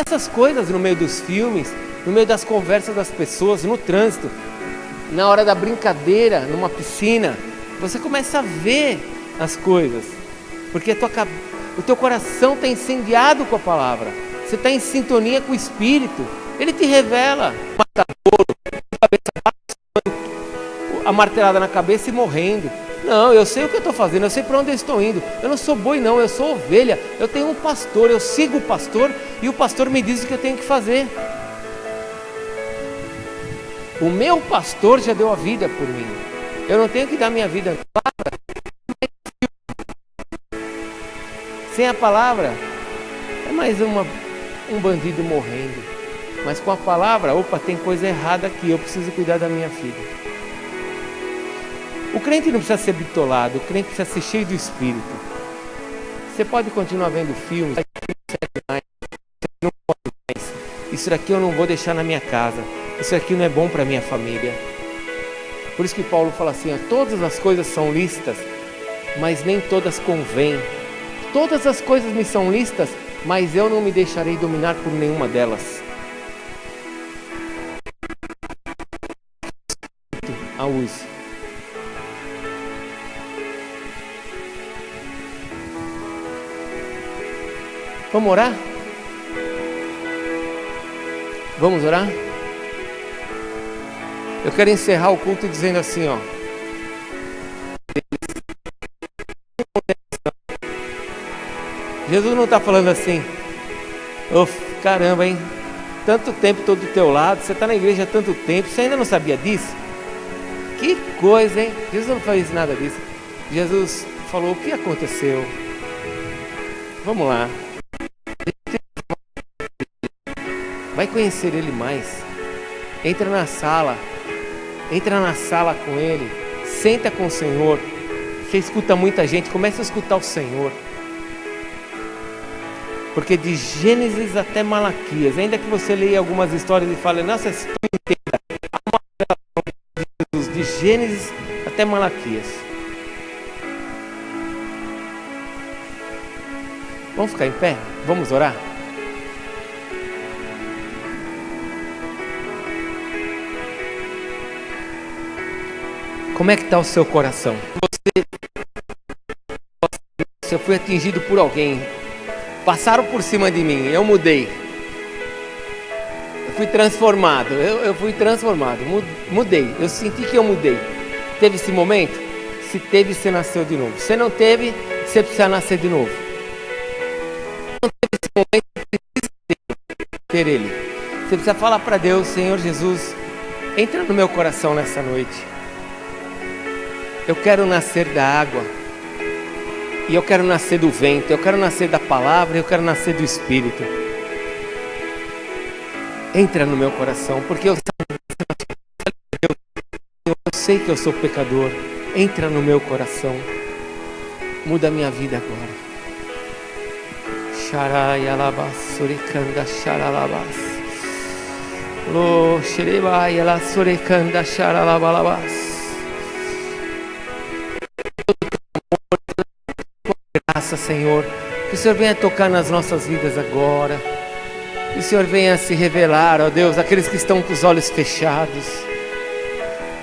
Essas coisas no meio dos filmes, no meio das conversas das pessoas, no trânsito, na hora da brincadeira, numa piscina, você começa a ver as coisas, porque o teu coração está incendiado com a palavra, você está em sintonia com o Espírito, ele te revela, a martelada na cabeça e morrendo. Não, eu sei o que eu estou fazendo, eu sei para onde eu estou indo. Eu não sou boi não, eu sou ovelha. Eu tenho um pastor, eu sigo o pastor e o pastor me diz o que eu tenho que fazer. O meu pastor já deu a vida por mim. Eu não tenho que dar minha vida. Sem a palavra, é mais um bandido morrendo. Mas com a palavra, opa, tem coisa errada aqui, eu preciso cuidar da minha filha. O crente não precisa ser bitolado, o crente precisa ser cheio do Espírito. Você pode continuar vendo filmes, não pode mais. Isso daqui eu não vou deixar na minha casa, isso aqui não é bom para minha família. Por isso que Paulo fala assim, ó, todas as coisas são lícitas, mas nem todas convêm. Todas as coisas me são lícitas, mas eu não me deixarei dominar por nenhuma delas. a use. Vamos orar? Vamos orar? Eu quero encerrar o culto dizendo assim, ó. Jesus não está falando assim, caramba, hein? Tanto tempo todo do teu lado, você está na igreja há tanto tempo, você ainda não sabia disso? Que coisa, hein? Jesus não fez nada disso. Jesus falou, o que aconteceu? Vamos lá. Vai conhecer Ele mais. Entra na sala com Ele, senta com o Senhor. Você escuta muita gente, começa a escutar o Senhor. Porque de Gênesis até Malaquias, ainda que você leia algumas histórias e fale, nossa, essa história inteira, há uma relação de Jesus, de Gênesis até Malaquias. Vamos ficar em pé? Vamos orar? Como é que está o seu coração? Se eu fui atingido por alguém, passaram por cima de mim, eu mudei. Eu fui transformado, eu fui transformado, mudei. Eu senti que eu mudei. Teve esse momento? Se teve, você nasceu de novo. Se não teve, você precisa nascer de novo. Se não teve esse momento, você precisa ter Ele. Você precisa falar para Deus, Senhor Jesus, entra no meu coração nessa noite. Eu quero nascer da água. E eu quero nascer do vento, eu quero nascer da palavra, eu quero nascer do Espírito. Entra no meu coração, porque eu sei que eu sou pecador. Entra no meu coração. Muda a minha vida agora. Sharai alabas, surikanda sharalabas. Lo shiribai ala surikanda sharalabalabas. Graça, Senhor, que o Senhor venha tocar nas nossas vidas agora, que o Senhor venha se revelar, ó Deus, aqueles que estão com os olhos fechados,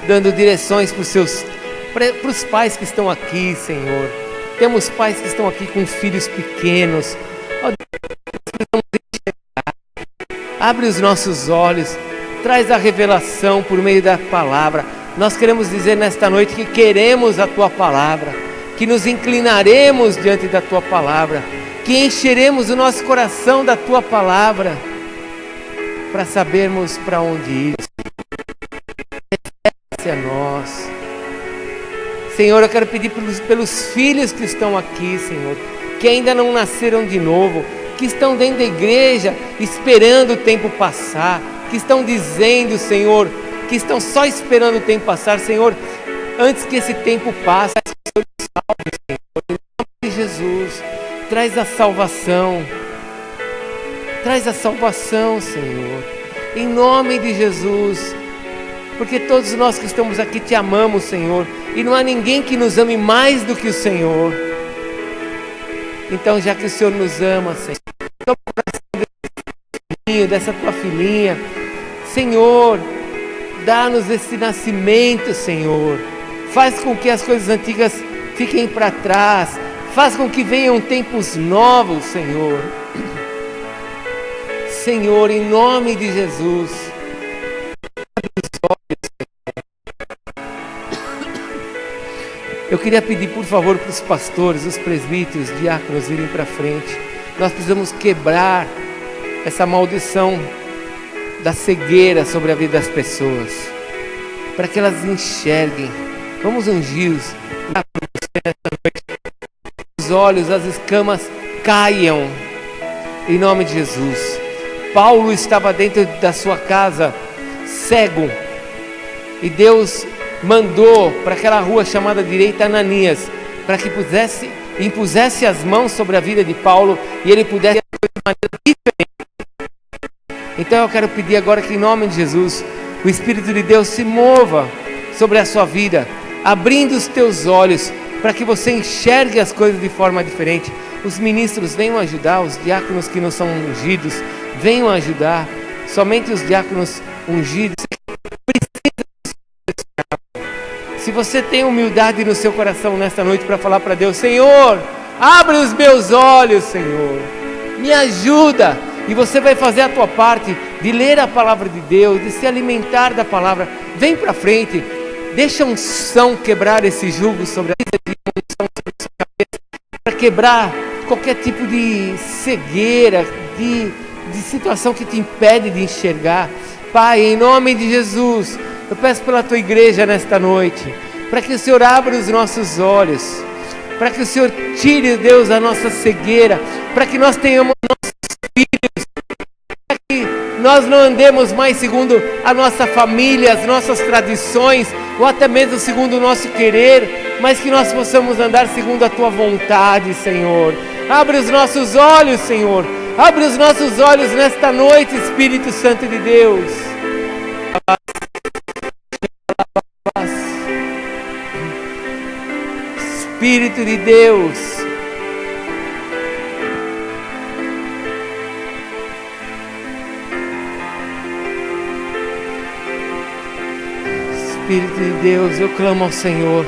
dando direções para os pais que estão aqui, Senhor. Temos pais que estão aqui com filhos pequenos, ó Deus, abre os nossos olhos, traz a revelação por meio da palavra. Nós queremos dizer nesta noite que queremos a Tua palavra, que nos inclinaremos diante da Tua palavra, que encheremos o nosso coração da Tua palavra, para sabermos para onde ir. Revela-se a nós. Senhor, eu quero pedir pelos filhos que estão aqui, Senhor, que ainda não nasceram de novo, que estão dentro da igreja, esperando o tempo passar, que estão dizendo, Senhor, que estão só esperando o tempo passar, Senhor, antes que esse tempo passe, salve, Senhor, em nome de Jesus, traz a salvação, Senhor, em nome de Jesus, porque todos nós que estamos aqui Te amamos, Senhor, e não há ninguém que nos ame mais do que o Senhor. Então, já que o Senhor nos ama, Senhor, toma o coração desse filhinho, dessa Tua filhinha, Senhor, dá-nos esse nascimento, Senhor, faz com que as coisas antigas fiquem para trás, faz com que venham tempos novos, Senhor. Senhor, em nome de Jesus, abre os olhos, Senhor. Eu queria pedir, por favor, para os pastores, os presbíteros, os diáconos irem para frente. Nós precisamos quebrar essa maldição da cegueira sobre a vida das pessoas, para que elas enxerguem. Vamos ungir-os. Os olhos, as escamas caiam em nome de Jesus. Paulo estava dentro da sua casa cego, e Deus mandou para aquela rua chamada direita Ananias, para que impusesse as mãos sobre a vida de Paulo e ele pudesse de maneira diferente. Então eu quero pedir agora que em nome de Jesus o Espírito de Deus se mova sobre a sua vida, abrindo os teus olhos para que você enxergue as coisas de forma diferente. Os ministros venham ajudar, os diáconos que não são ungidos venham ajudar. Somente os diáconos ungidos precisam. Se você tem humildade no seu coração nesta noite para falar para Deus: Senhor, abre os meus olhos, Senhor, me ajuda. E você vai fazer a tua parte de ler a palavra de Deus, de se alimentar da palavra. Vem para frente, deixa a unção quebrar esse jugo sobre a sua cabeça, para quebrar qualquer tipo de cegueira, de situação que te impede de enxergar. Pai, em nome de Jesus, eu peço pela tua igreja nesta noite, para que o Senhor abra os nossos olhos, para que o Senhor tire, Deus, a nossa cegueira, para que nós tenhamos nossos filhos, para que nós não andemos mais segundo a nossa família, as nossas tradições, ou até mesmo segundo o nosso querer, mas que nós possamos andar segundo a tua vontade, Senhor. Abre os nossos olhos, Senhor. Abre os nossos olhos nesta noite, Espírito Santo de Deus. Espírito de Deus. Espírito de Deus, eu clamo ao Senhor.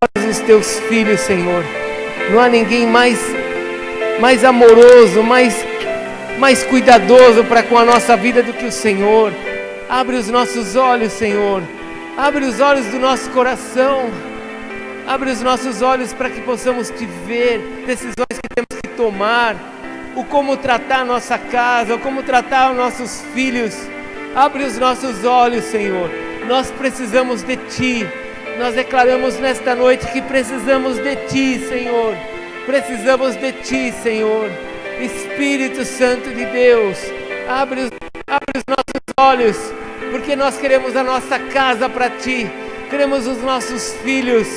Abre os teus filhos, Senhor. Não há ninguém mais amoroso, mais cuidadoso para com a nossa vida do que o Senhor. Abre os nossos olhos, Senhor. Abre os olhos do nosso coração. Abre os nossos olhos para que possamos te ver, decisões que temos que tomar, o como tratar a nossa casa, o como tratar os nossos filhos. Abre os nossos olhos, Senhor. Nós precisamos de Ti. Nós declaramos nesta noite que precisamos de Ti, Senhor. Precisamos de Ti, Senhor. Espírito Santo de Deus, abre os nossos olhos, porque nós queremos a nossa casa para Ti. Queremos os nossos filhos,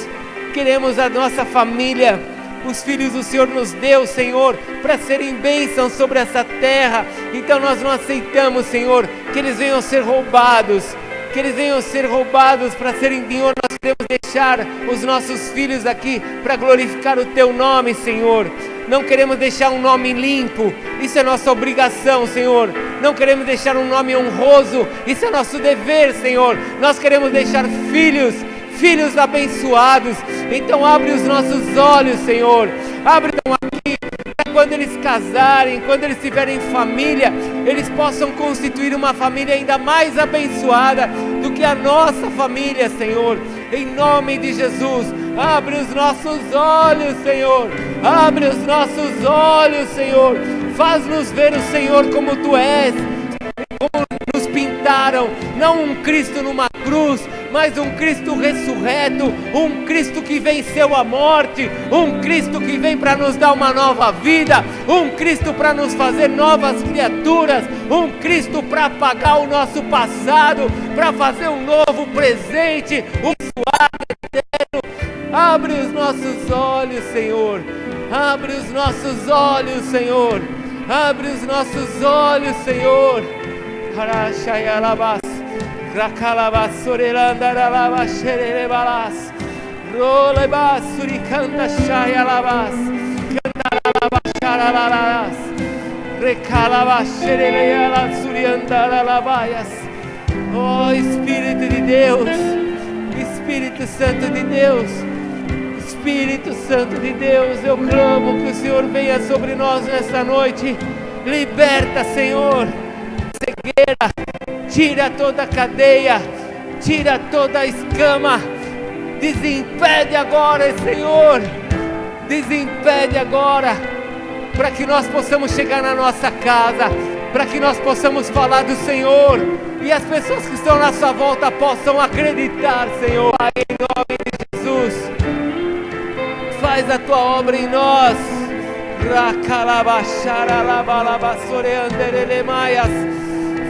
queremos a nossa família. Os filhos do Senhor nos deu, Senhor, para serem bênçãos sobre essa terra. Então nós não aceitamos, Senhor, que eles venham ser roubados. Que eles venham ser roubados para serem, Senhor. Nós queremos deixar os nossos filhos aqui para glorificar o Teu nome, Senhor. Não queremos deixar um nome limpo, isso é nossa obrigação, Senhor. Não queremos deixar um nome honroso, isso é nosso dever, Senhor. Nós queremos deixar filhos abençoados. Então abre os nossos olhos, Senhor. Abre aqui, para quando eles casarem, quando eles tiverem família, eles possam constituir uma família ainda mais abençoada do que a nossa família, Senhor. Em nome de Jesus, abre os nossos olhos, Senhor. Abre os nossos olhos, Senhor. Faz-nos ver o Senhor como Tu és, como nos pintaram, não um Cristo numa cruz, mas um Cristo ressurreto, um Cristo que venceu a morte, um Cristo que vem para nos dar uma nova vida, um Cristo para nos fazer novas criaturas, um Cristo para apagar o nosso passado, para fazer um novo presente, um suave eterno. Abre os nossos olhos, Senhor. Abre os nossos olhos, Senhor. Abre os nossos olhos, Senhor. Harashayalabas, Rakalabas, Sorelandaralabas, Xererebalas, Rolebas, Suricanta Shayalabas, Cantaralabas, Charalalas, Recalabas, Xererealas, Suriandaralabaias. Oh, Espírito de Deus, Espírito Santo de Deus, Espírito Santo de Deus, eu clamo que o Senhor venha sobre nós nesta noite. Liberta, Senhor, cegueira, tira toda a cadeia, tira toda a escama, desimpede agora, Senhor, desimpede agora, para que nós possamos chegar na nossa casa, para que nós possamos falar do Senhor, e as pessoas que estão na sua volta possam acreditar, Senhor. Pai, em nome de Jesus, faz a Tua obra em nós.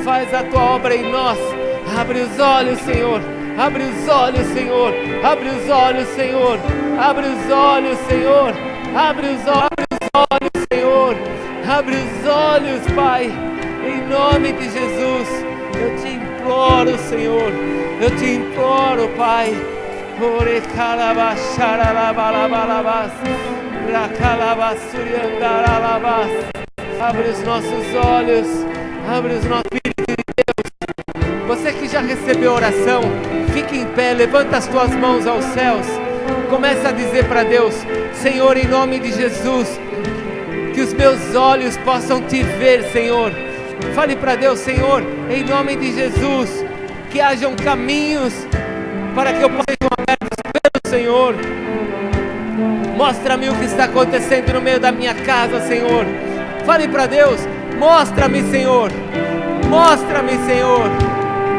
Faz a Tua obra em nós. Abre os olhos, Senhor. Abre os olhos, Senhor. Abre os olhos, Senhor. Abre os olhos, Senhor. Abre os olhos, Senhor. Abre os olhos, Pai. Em nome de Jesus, eu te imploro, Senhor. Eu te imploro, Pai. Abre os nossos olhos. Abre os nossos. Espírito de Deus, você que já receber oração, fique em pé, levanta as tuas mãos aos céus. Começa a dizer para Deus: Senhor, em nome de Jesus, que os meus olhos possam te ver, Senhor. Fale para Deus: Senhor, em nome de Jesus, que hajam caminhos para que eu possa ser abertos pelo Senhor. Mostra-me o que está acontecendo no meio da minha casa, Senhor. Fale para Deus: mostra-me, Senhor. Mostra-me, Senhor.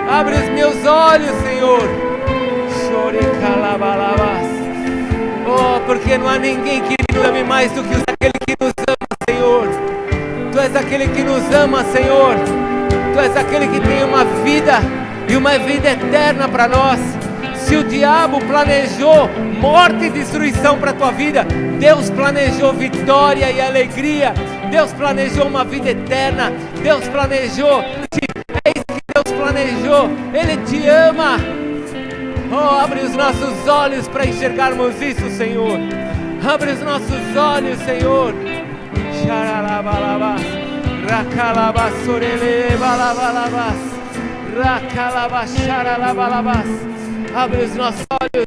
Abre os meus olhos, Senhor. Chore calabalabas. Oh, porque não há ninguém que nos ame mais do que aquele que nos ama, Senhor. Tu és aquele que nos ama, Senhor. Tu és aquele que tem uma vida e uma vida eterna para nós. Se o diabo planejou morte e destruição para a tua vida, Deus planejou vitória e alegria. Deus planejou uma vida eterna. Deus planejou. É isso que Deus planejou. Ele te ama. Oh, abre os nossos olhos para enxergarmos isso, Senhor. Abre os nossos olhos, Senhor. Xaralabalabas, racalabas, sorelebalabalabas, racalabas, xaralabalabas. Abre os nossos olhos,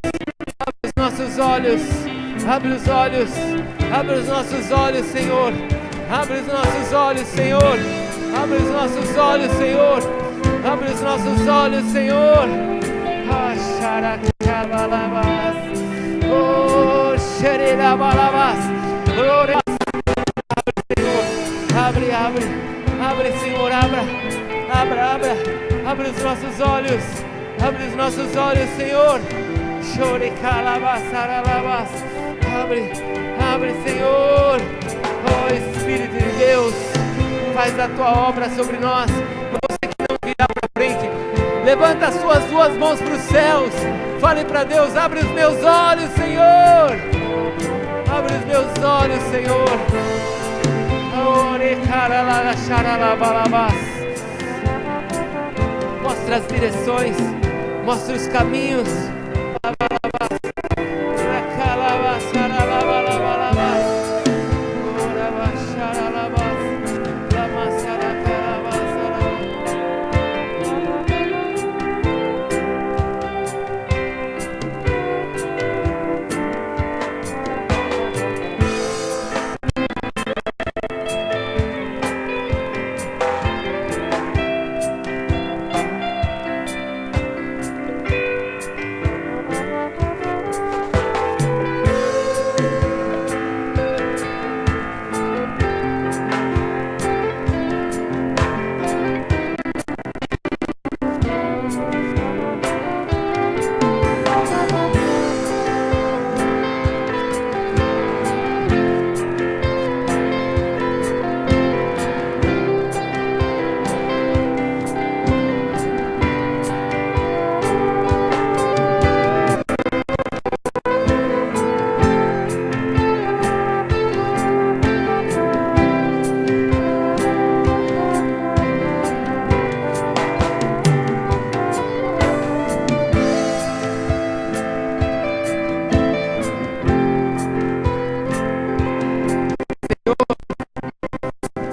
abre os nossos olhos, abre os olhos, abre os nossos olhos, Senhor. Abre os nossos olhos, Senhor. Abre os nossos olhos, Senhor. Abre os nossos olhos, Senhor. Xaracabalabas, oh, xerelabalabas, glória. Abre, abre, abre, Senhor, abra, abre os nossos olhos, abre os nossos olhos, Senhor. Chore calabasaralabas, abre, Senhor. Oh, Espírito de Deus, faz a tua obra sobre nós. Você que não virá para frente, levanta as suas duas mãos para os céus. Fale para Deus: abre os meus olhos, Senhor. Abre os meus olhos, Senhor. Mostra as direções, mostra os caminhos.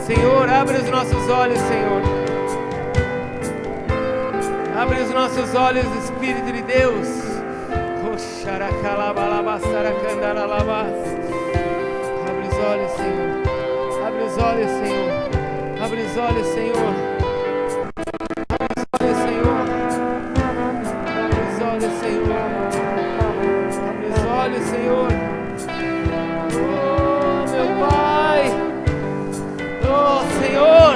Senhor, abre os nossos olhos, Senhor. Abre os nossos olhos, Espírito de Deus. Abre os olhos, Senhor. Abre os olhos, Senhor. Abre os olhos, Senhor. Abre os olhos, Senhor. Abre os olhos, Senhor. Abre os olhos, Senhor. Oh, meu Pai. Oh, Senhor.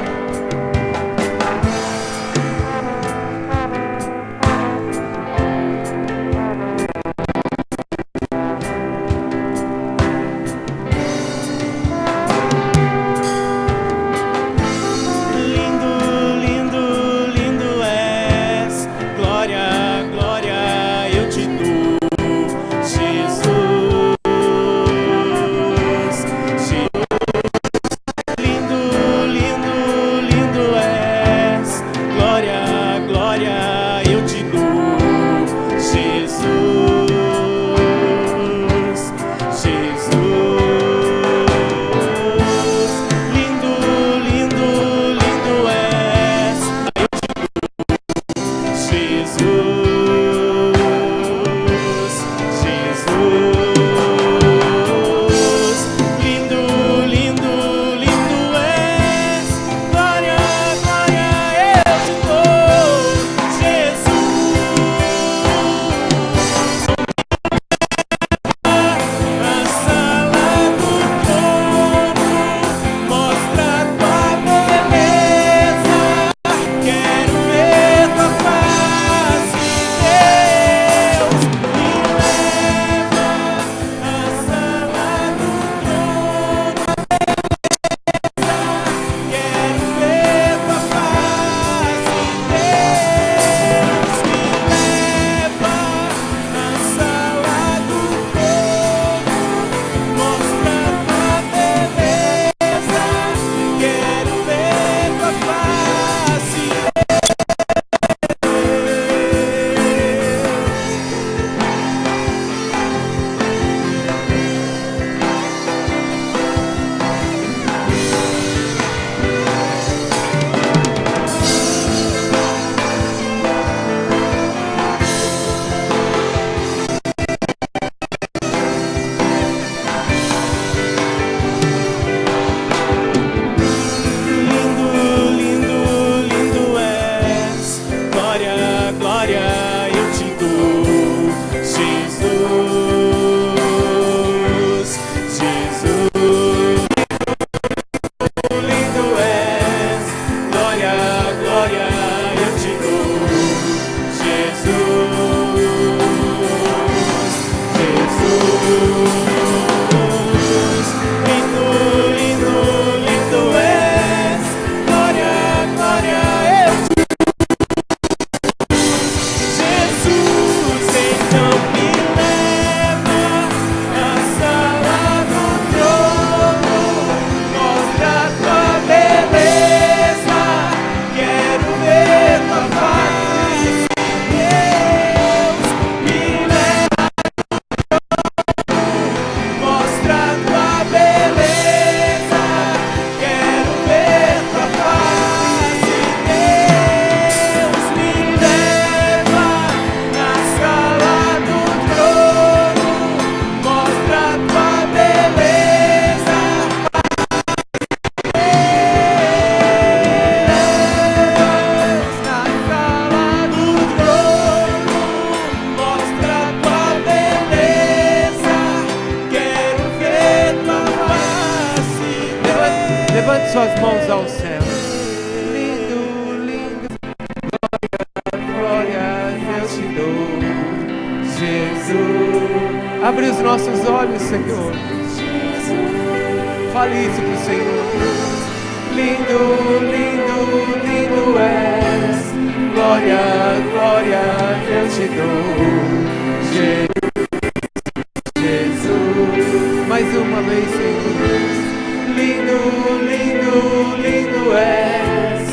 Lindo Abre os nossos olhos, Senhor. Fale isso pro Senhor. Lindo, lindo, lindo és. Glória, glória, eu te dou. Jesus. Mais uma vez, Senhor. Lindo, lindo, lindo és.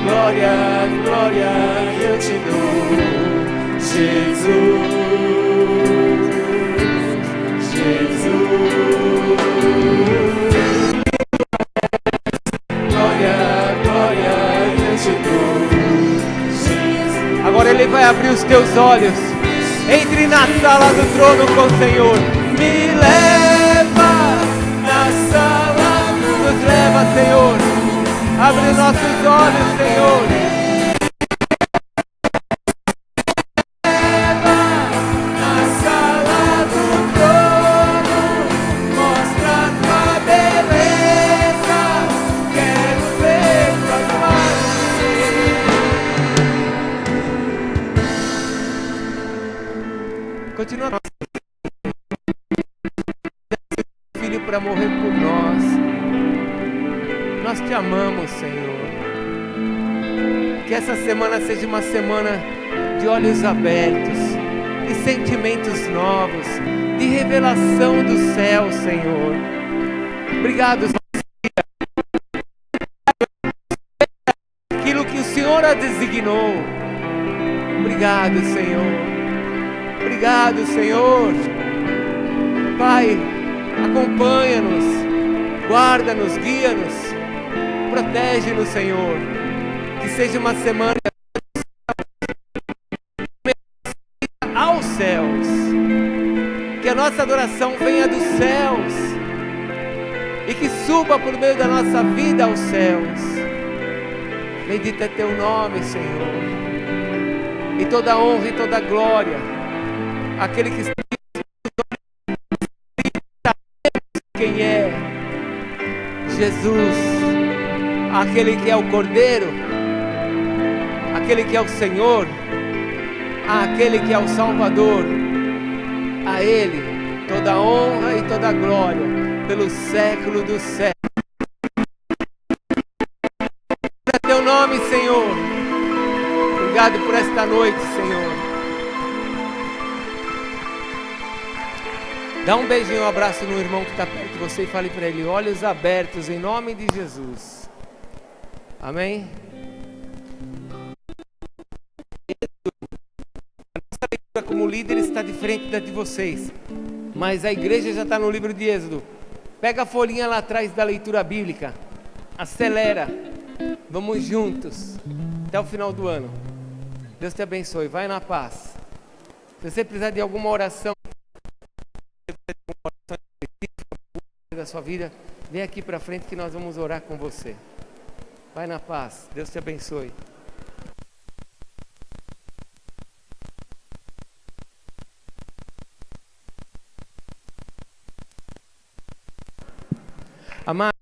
Glória, glória, eu te dou. Jesus. Agora Ele vai abrir os teus olhos. Entre na sala do trono com o Senhor. Me leva na sala, nos leva, Senhor. Abre os nossos olhos, Senhor. Continua Filho para morrer por nós. Nós te amamos, Senhor. Que essa semana seja uma semana de olhos abertos, de sentimentos novos, de revelação do céu, Senhor. Obrigado, aquilo que o Senhor a designou. Obrigado, Senhor. Obrigado, Senhor. Pai, acompanha-nos, guarda-nos, guia-nos, protege-nos, Senhor. Que seja uma semana aos céus. Que a nossa adoração venha dos céus e que suba por meio da nossa vida aos céus. Bendito é teu nome, Senhor. E toda honra e toda glória, aquele que está quem é Jesus, aquele que é o Cordeiro, aquele que é o Senhor, aquele que é o Salvador. A Ele toda honra e toda glória pelo século dos séculos. É teu nome, Senhor. Obrigado por esta noite, Senhor. Dá um beijinho, um abraço no irmão que está perto de você e fale para ele: olhos abertos em nome de Jesus. Amém? A nossa leitura como líder está diferente da de vocês, mas a igreja já está no livro de Êxodo. Pega a folhinha lá atrás da leitura bíblica, acelera, vamos juntos até o final do ano. Deus te abençoe, vai na paz. Se você precisar de alguma oração da sua vida, vem aqui para frente que nós vamos orar com você. Vai na paz, Deus te abençoe. Amado.